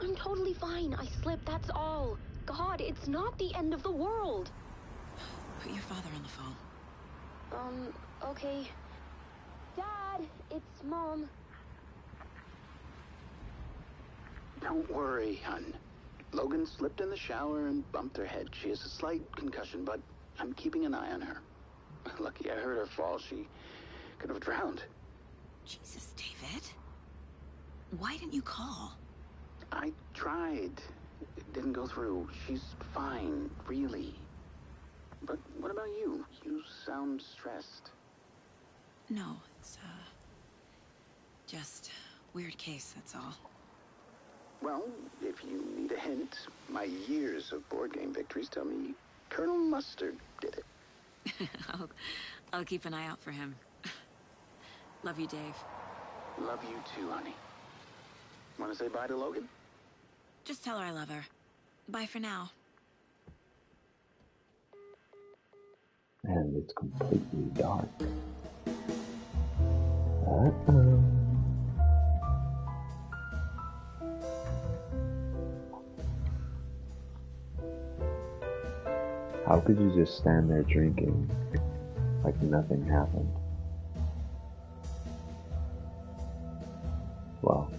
I'm totally fine. I slipped, that's all. God, it's not the end of the world. Put your father on the phone. Okay. Dad, it's Mom. Don't worry, hon. Logan slipped in the shower and bumped her head. She has a slight concussion, but I'm keeping an eye on her. Lucky I heard her fall. She could have drowned. Jesus, David. Why didn't you call? I tried. It didn't go through. She's fine, really. But what about you? You sound stressed. No, it's, just weird case, that's all. Well, if you need a hint, my years of board game victories tell me Colonel Mustard did it. I'll keep an eye out for him. Love you, Dave. Love you too, honey. Want to say bye to Logan? Just tell her I love her. Bye for now. And it's completely dark. Uh-oh. How could you just stand there drinking like nothing happened? Well,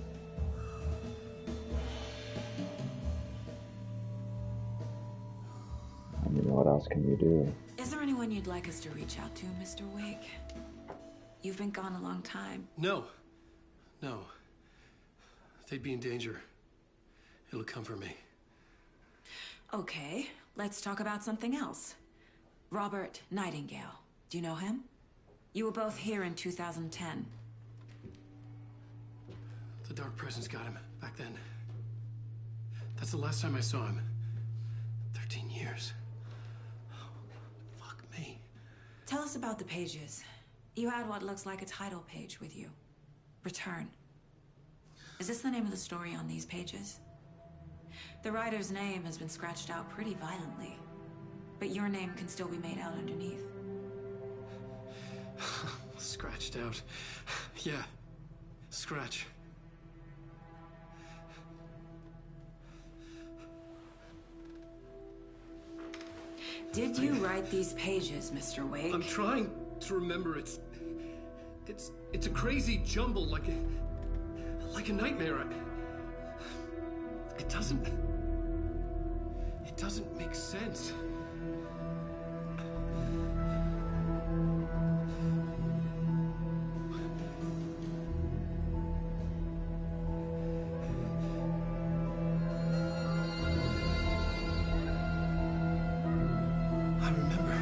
I mean, what else can you do? Is there anyone you'd like us to reach out to, Mr. Wake? You've been gone a long time. No. They'd be in danger. It'll come for me. Okay, let's talk about something else. Robert Nightingale. Do you know him? You were both here in 2010. The Dark Presence got him back then. That's the last time I saw him. 13 years. Oh, fuck me. Tell us about the pages. You had what looks like a title page with you. Return. Is this the name of the story on these pages? The writer's name has been scratched out pretty violently, but your name can still be made out underneath. Scratched out. Yeah. Scratch. Did you write these pages, Mr. Wake? I'm trying to remember. It's a crazy jumble, like a nightmare. It doesn't make sense. I remember.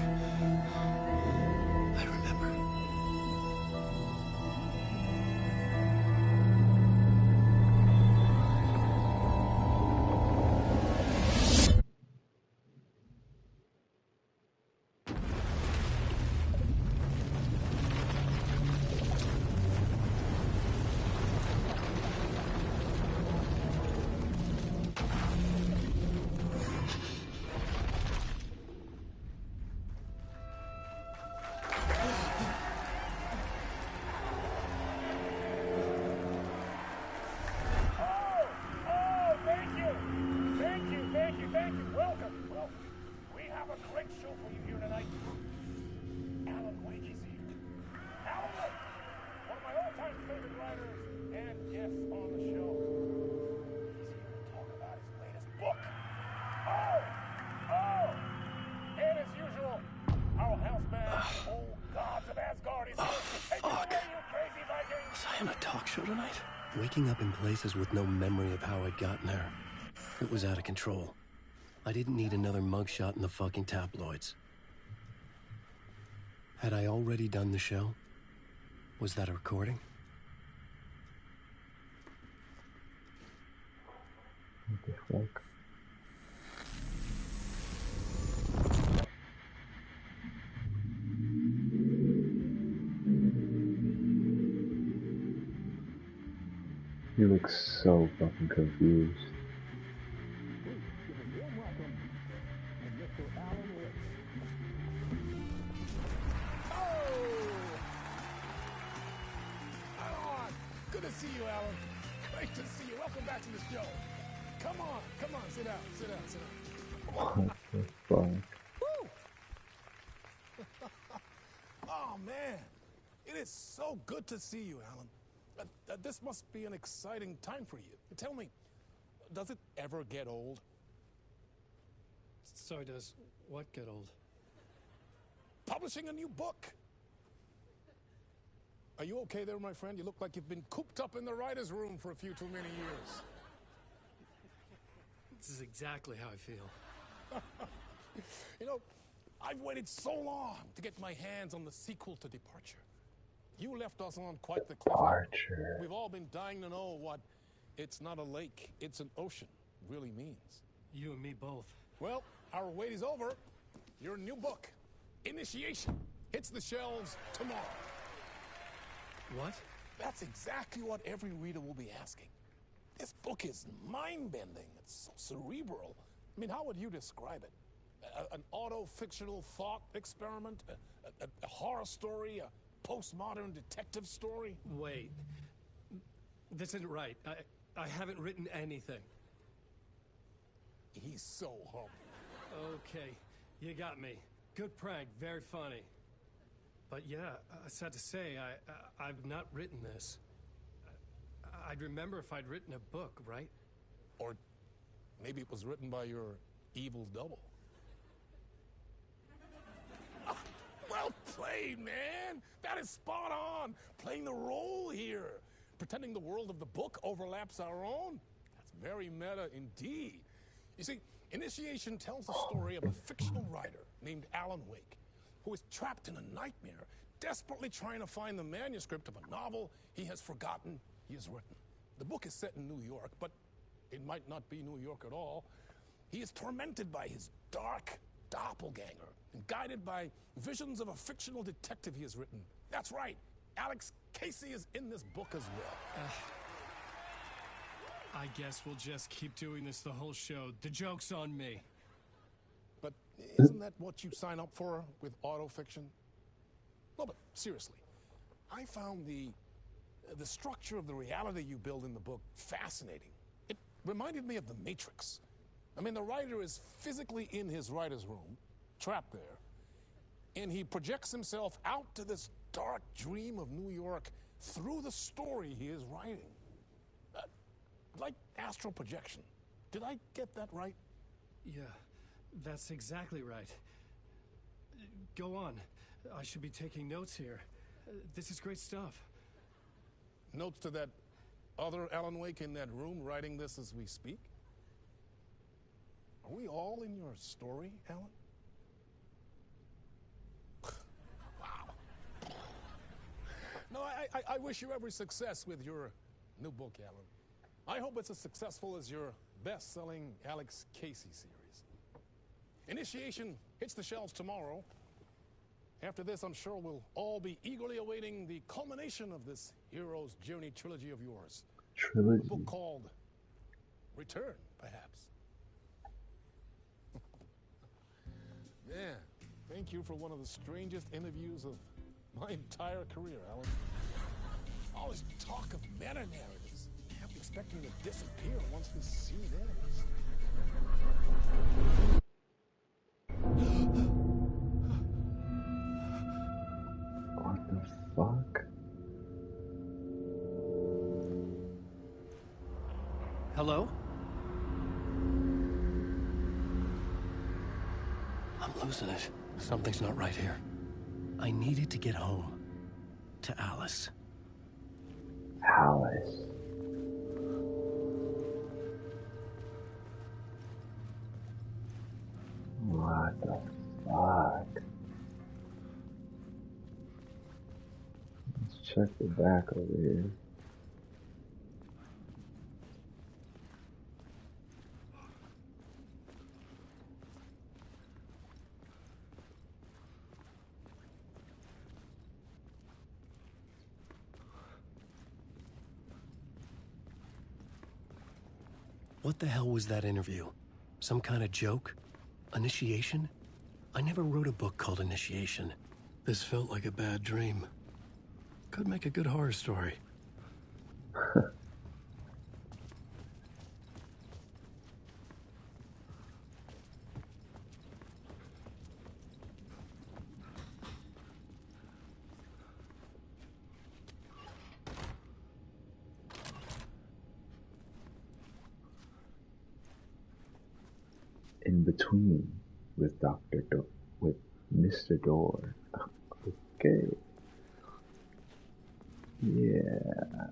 Tonight. Waking up in places with no memory of how I'd gotten there. It was out of control. I didn't need another mugshot in the fucking tabloids. Had I already done the show? Was that a recording? What the fuck? He looks so fucking confused. Good to see you, Alan. Great to see you. Welcome back to the show. Come on, sit down, sit down. What the fuck? Woo! Oh man, it is so good to see you, Alan. This must be an exciting time for you. Tell me, does it ever get old? So does what get old? Publishing a new book. Are you okay there, my friend? You look like you've been cooped up in the writer's room for a few too many years. This is exactly how I feel. You know, I've waited so long to get my hands on the sequel to Departure. You left us on quite the cliffhanger. Departure. We've all been dying to know what "it's not a lake, it's an ocean" really means. You and me both. Well, our wait is over. Your new book, Initiation, hits the shelves tomorrow. What? That's exactly what every reader will be asking. This book is mind-bending. It's so cerebral. I mean, how would you describe it? An auto-fictional thought experiment? A horror story? A postmodern detective story? Wait. This isn't right. I haven't written anything. He's so humble. Okay, you got me. Good prank, very funny. But yeah, sad to say, I've not written this. I'd remember if I'd written a book, right? Or maybe it was written by your evil double. Well played, man! That is spot on! Playing the role here. Pretending the world of the book overlaps our own. That's very meta indeed. You see, Initiation tells the story of a fictional writer named Alan Wake, who is trapped in a nightmare, desperately trying to find the manuscript of a novel he has forgotten he has written. The book is set in New York, but it might not be New York at all. He is tormented by his dark doppelganger and guided by visions of a fictional detective he has written. That's right, Alex Casey is in this book as well. I guess we'll just keep doing this the whole show. The joke's on me. But isn't that what you sign up for with autofiction? No, but seriously, I found the structure of the reality you build in the book fascinating. It reminded me of The Matrix. I mean, the writer is physically in his writer's room, trapped there, and he projects himself out to this dark dream of New York through the story he is writing. Like astral projection. Did I get that right? Yeah, that's exactly right. Go on. I should be taking notes here. This is great stuff. Notes to that other Alan Wake in that room writing this as we speak? Are we all in your story, Alan? Wow. No, I wish you every success with your new book, Alan. I hope it's as successful as your best-selling Alex Casey series. Initiation hits the shelves tomorrow. After this, I'm sure we'll all be eagerly awaiting the culmination of this hero's journey trilogy of yours. Trilogy? A book called Return, perhaps. Man, thank you for one of the strangest interviews of my entire career, Alan. All this talk of meta-narratives. I'm expecting to disappear once this scene ends. What the fuck? Hello? I'm losing it. Something's not right here. I needed to get home. To Alice. Alice. What the fuck? Let's check the back over here. What the hell was that interview? Some kind of joke? Initiation? I never wrote a book called Initiation. This felt like a bad dream. Could make a good horror story. In between with with Mr. Door. Okay. Yeah.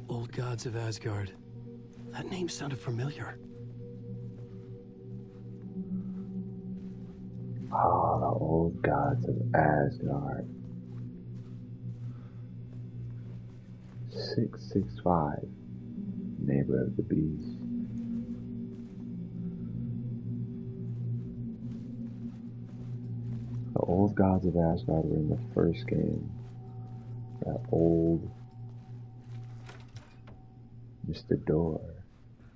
Old Gods of Asgard. That name sounded familiar. Ah, the old gods of Asgard. 665, neighbor of the beast. The old gods of Asgard were in the first game. That old Mr. Door,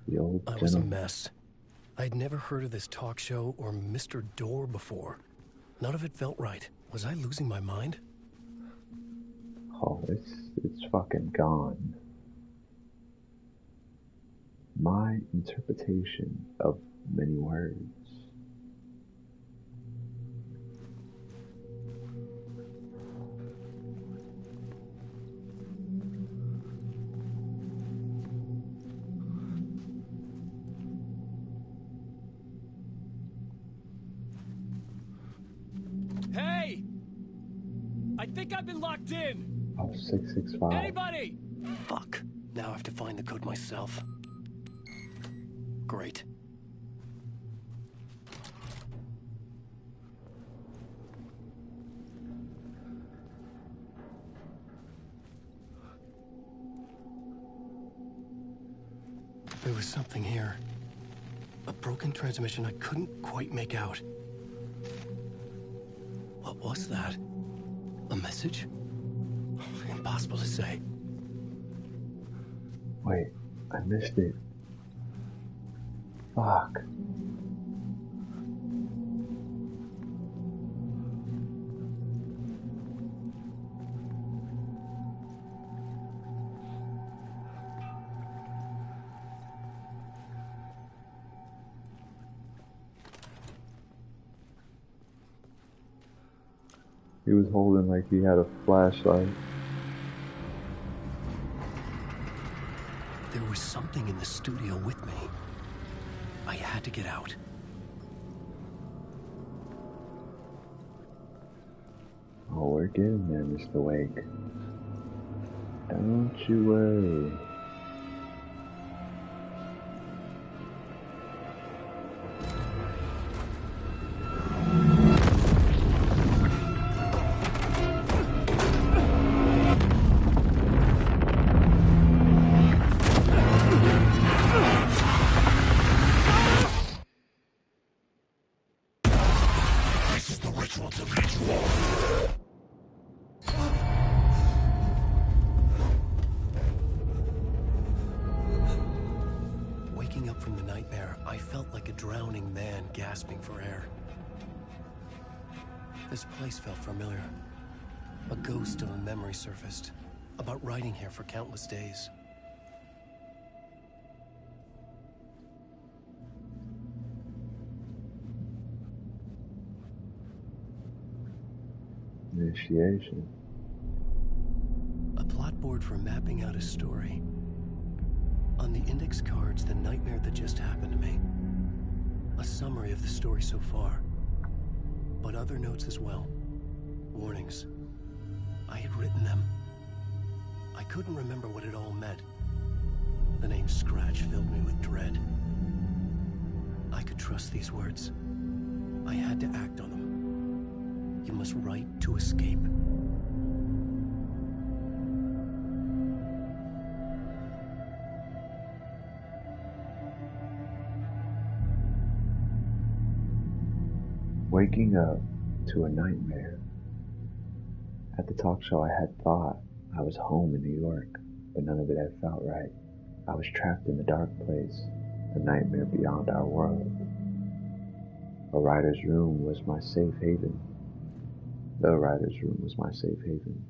the old I was a gentleman. mess. I'd never heard of this talk show or Mr. Door before. None of it felt right. Was I losing my mind? Oh, it's fucking gone. My interpretation of many words. Hey! I think I've been locked in! Oh, 665. Anybody? Fuck. Now I have to find the code myself. Great. There was something here. A broken transmission I couldn't quite make out. What was that? A message? Impossible to say. Wait, I missed it. Fuck. He was holding like he had a flashlight. There was something in the studio with me. I had to get out. Oh, we're getting there, Mr. Wake. Don't you worry. Waking up from the nightmare, I felt like a drowning man gasping for air. This place felt familiar. A ghost of a memory surfaced, about riding here for countless days. Initiation. A plot board for mapping out a story. On the index cards, the nightmare that just happened to me. A summary of the story so far. But other notes as well. Warnings. I had written them. I couldn't remember what it all meant. The name Scratch filled me with dread. I could trust these words. I had to act on them. You must write to escape. Waking up to a nightmare. At the talk show, I had thought I was home in New York, but none of it had felt right. I was trapped in a dark place, a nightmare beyond our world. A writer's room was my safe haven. The writer's room was my safe haven.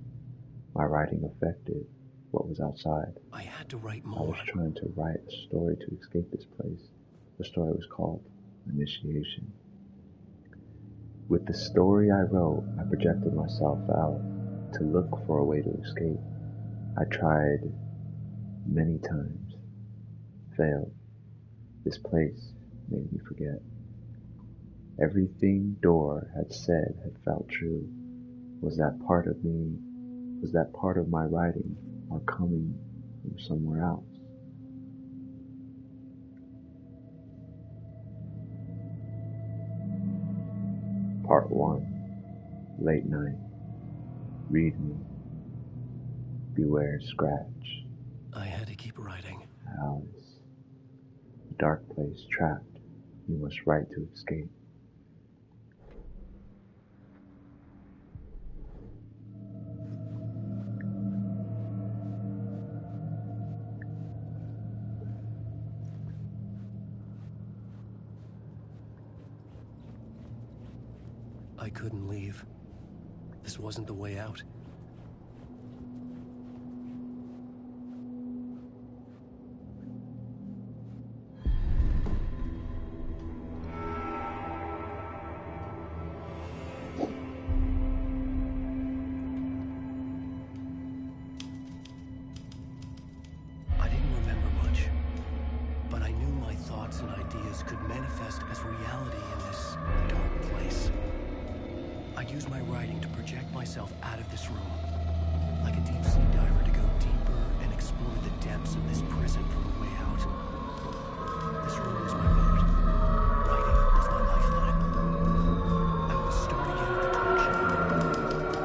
My writing affected what was outside. I had to write I more. was trying to write a story to escape this place. The story was called Initiation. With the story I wrote, I projected myself out to look for a way to escape. I tried many times, failed. This place made me forget. Everything Door had said had felt true. Was that part of me, was that part of my writing, or coming from somewhere else? Part 1. Late night. Read me. Beware Scratch. I had to keep writing. Alice. A dark place, trapped. You must write to escape. I couldn't leave. This wasn't the way out. I didn't remember much, but I knew my thoughts and ideas could manifest as reality in this dark place. I'd use my writing to project myself out of this room, like a deep-sea diver to go deeper and explore the depths of this prison for a way out. This room was my boat. Writing was my lifeline. I would start again at the talk show.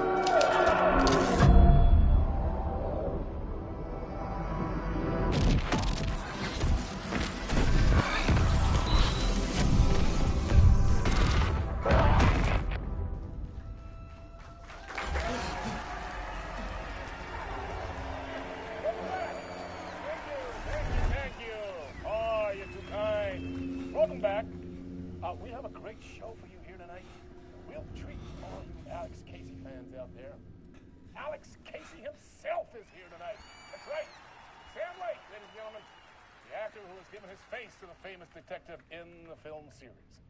great show for you here tonight. A real treat for all you Alex Casey fans out there. Alex Casey himself is here tonight. That's right. Sam Lake, ladies and gentlemen. The actor who has given his face to the famous detective in the film series.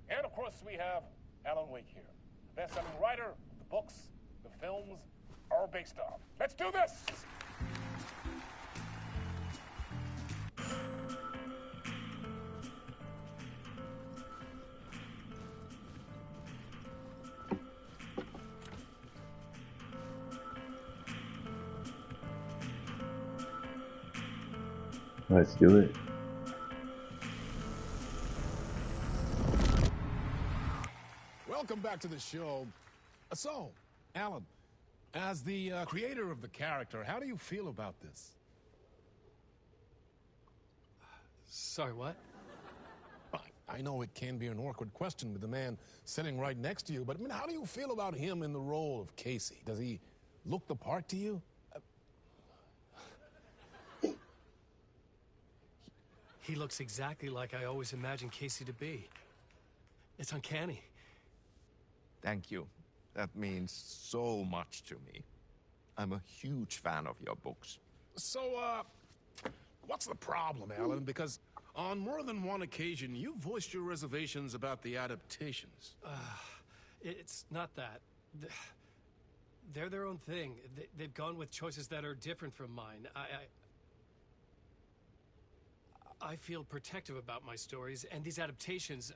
And of course, we have Alan Wake here. The best-selling writer of the books the films are based on. Let's do this! Let's do it. Welcome back to the show. So, Alan, as the creator of the character, how do you feel about this? Sorry, what? I know it can be an awkward question with the man sitting right next to you, but I mean, how do you feel about him in the role of Casey? Does he look the part to you? He looks exactly like I always imagined Casey to be. It's uncanny. Thank you. That means so much to me. I'm a huge fan of your books. So, what's the problem, Alan? Because on more than one occasion, you voiced your reservations about the adaptations. It's not that. They're their own thing. They've gone with choices that are different from mine. I feel protective about my stories, and these adaptations...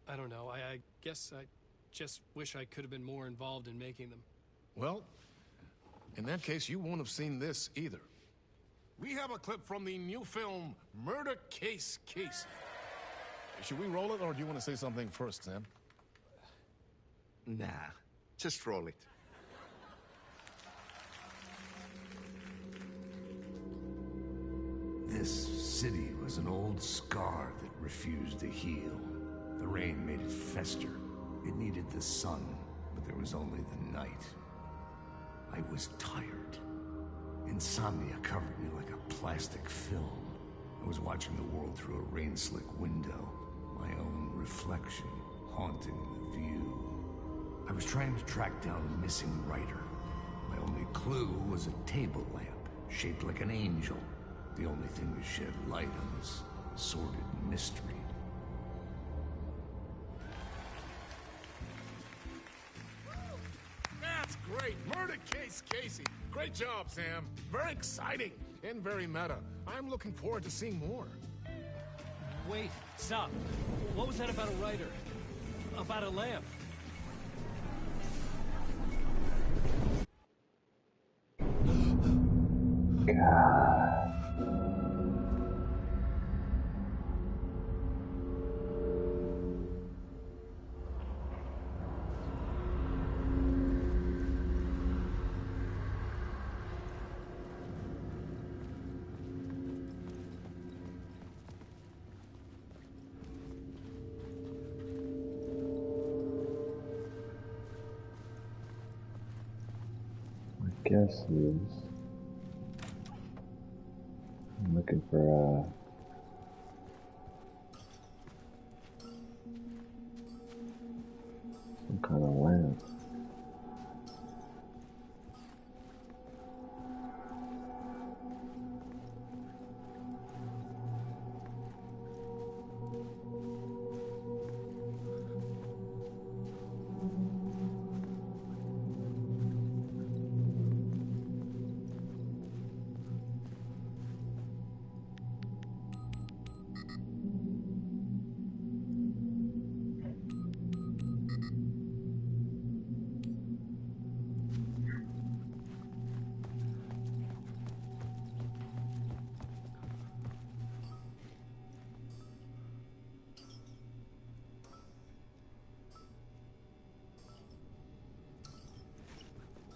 I don't know. I guess I just wish I could have been more involved in making them. Well, in that case, you won't have seen this either. We have a clip from the new film, Murder Case Casey. Should we roll it, or do you want to say something first, Sam? Nah, just roll it. This city was an old scar that refused to heal. The rain made it fester. It needed the sun, but there was only the night. I was tired. Insomnia covered me like a plastic film. I was watching the world through a rain-slick window, my own reflection haunting the view. I was trying to track down a missing writer. My only clue was a table lamp, shaped like an angel. The only thing to shed light on this sordid mystery. That's great! Murder Case Casey! Great job, Sam. Very exciting and very meta. I'm looking forward to seeing more. Wait, stop. What was that about a writer? About a lamp? God. Guess is I'm looking for some kind of lamp.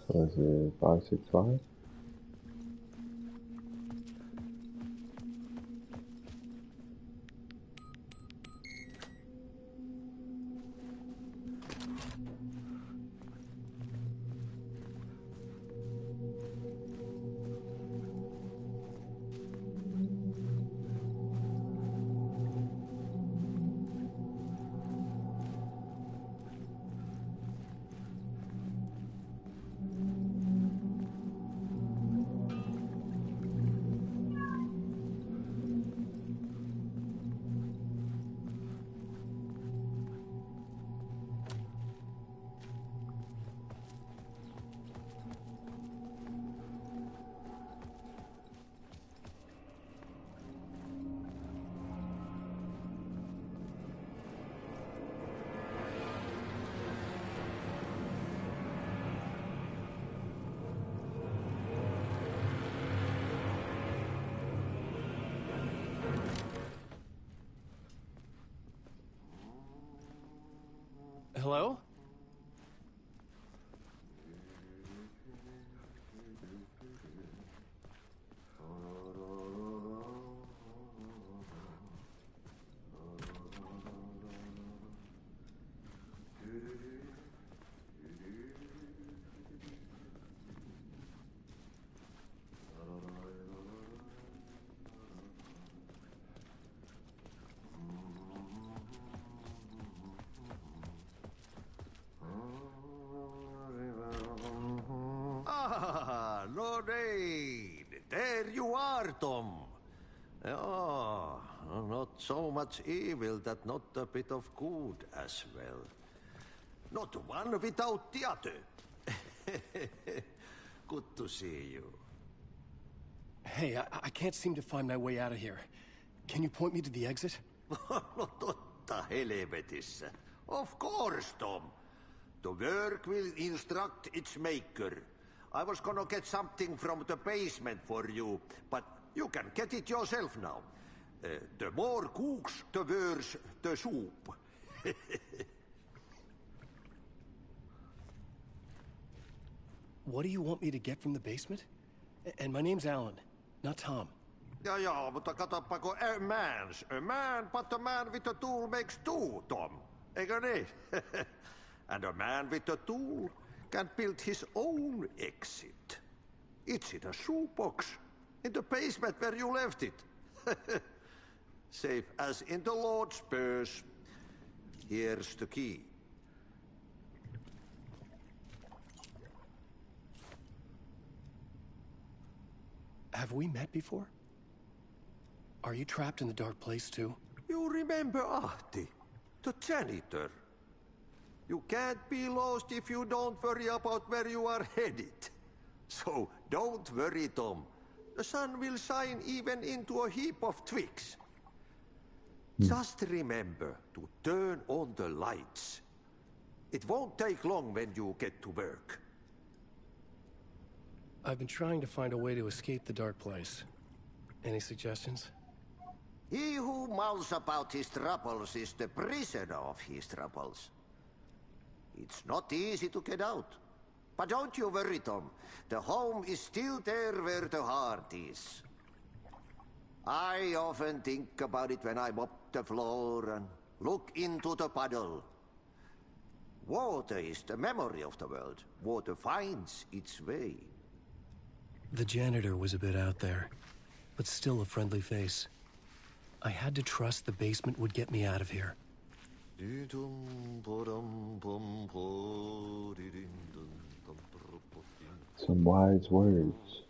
So is it 565? Hello? Lorraine! There you are, Tom. Oh, not so much evil that not a bit of good as well. Not one without the other. Good to see you. Hey, I can't seem to find my way out of here. Can you point me to the exit? No totta helvetissä. Of course, Tom. The work will instruct its maker. I was gonna get something from the basement for you, but you can get it yourself now. The more cooks, the worse the soup. What do you want me to get from the basement? And my name's Alan, not Tom. Ja, mutta katoppa a man, but a man with a tool makes two, Tom. Eikö niin? And a man with a tool can build his own exit. It's in a shoebox, in the basement where you left it. Safe as in the Lord's purse. Here's the key. Have we met before? Are you trapped in the dark place too? You remember Ahti, the janitor. You can't be lost if you don't worry about where you are headed. So don't worry, Tom. The sun will shine even into a heap of twigs. Just remember to turn on the lights. It won't take long when you get to work. I've been trying to find a way to escape the dark place. Any suggestions? He who mouths about his troubles is the prisoner of his troubles. It's not easy to get out. But don't you worry, Tom. The home is still there where the heart is. I often think about it when I mop the floor and look into the puddle. Water is the memory of the world. Water finds its way. The janitor was a bit out there, but still a friendly face. I had to trust the basement would get me out of here. Some wise words.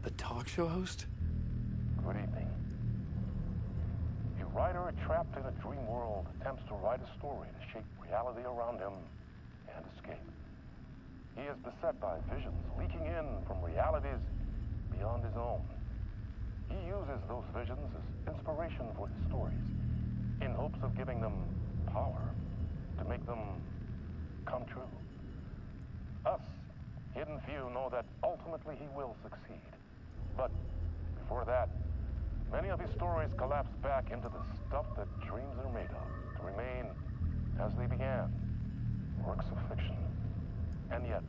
The talk show host? Good evening. A writer trapped in a dream world attempts to write a story to shape reality around him and escape. He is beset by visions leaking in from realities beyond his own. He uses those visions as inspiration for his stories, in hopes of giving them power, to make them come true. Us, hidden few, know that ultimately he will succeed. But before that, many of his stories collapse back into the stuff that dreams are made of, to remain as they began, works of fiction. And yet,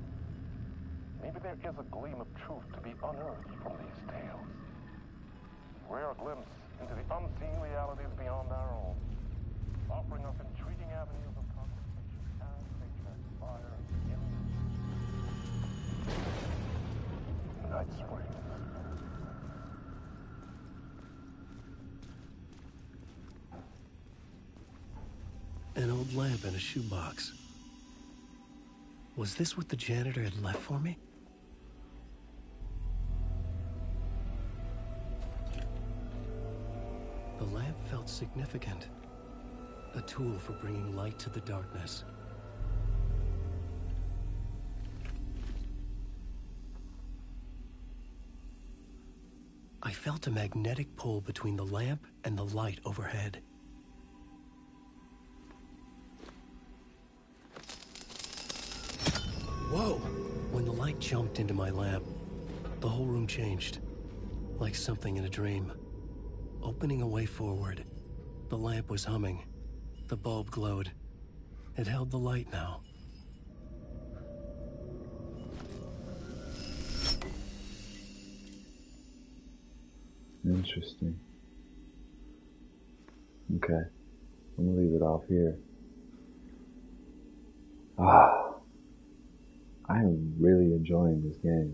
maybe there is a gleam of truth to be unearthed from these tales. A rare glimpse into the unseen realities beyond our own, offering us intriguing avenues of conversation as they transpire in Night Springs. An old lamp in a shoebox. Was this what the janitor had left for me? The lamp felt significant. A tool for bringing light to the darkness. I felt a magnetic pull between the lamp and the light overhead. Whoa! When the light jumped into my lamp, the whole room changed, like something in a dream. Opening a way forward, the lamp was humming. The bulb glowed. It held the light now. Interesting. Okay. I'm gonna leave it off here. I am really enjoying this game.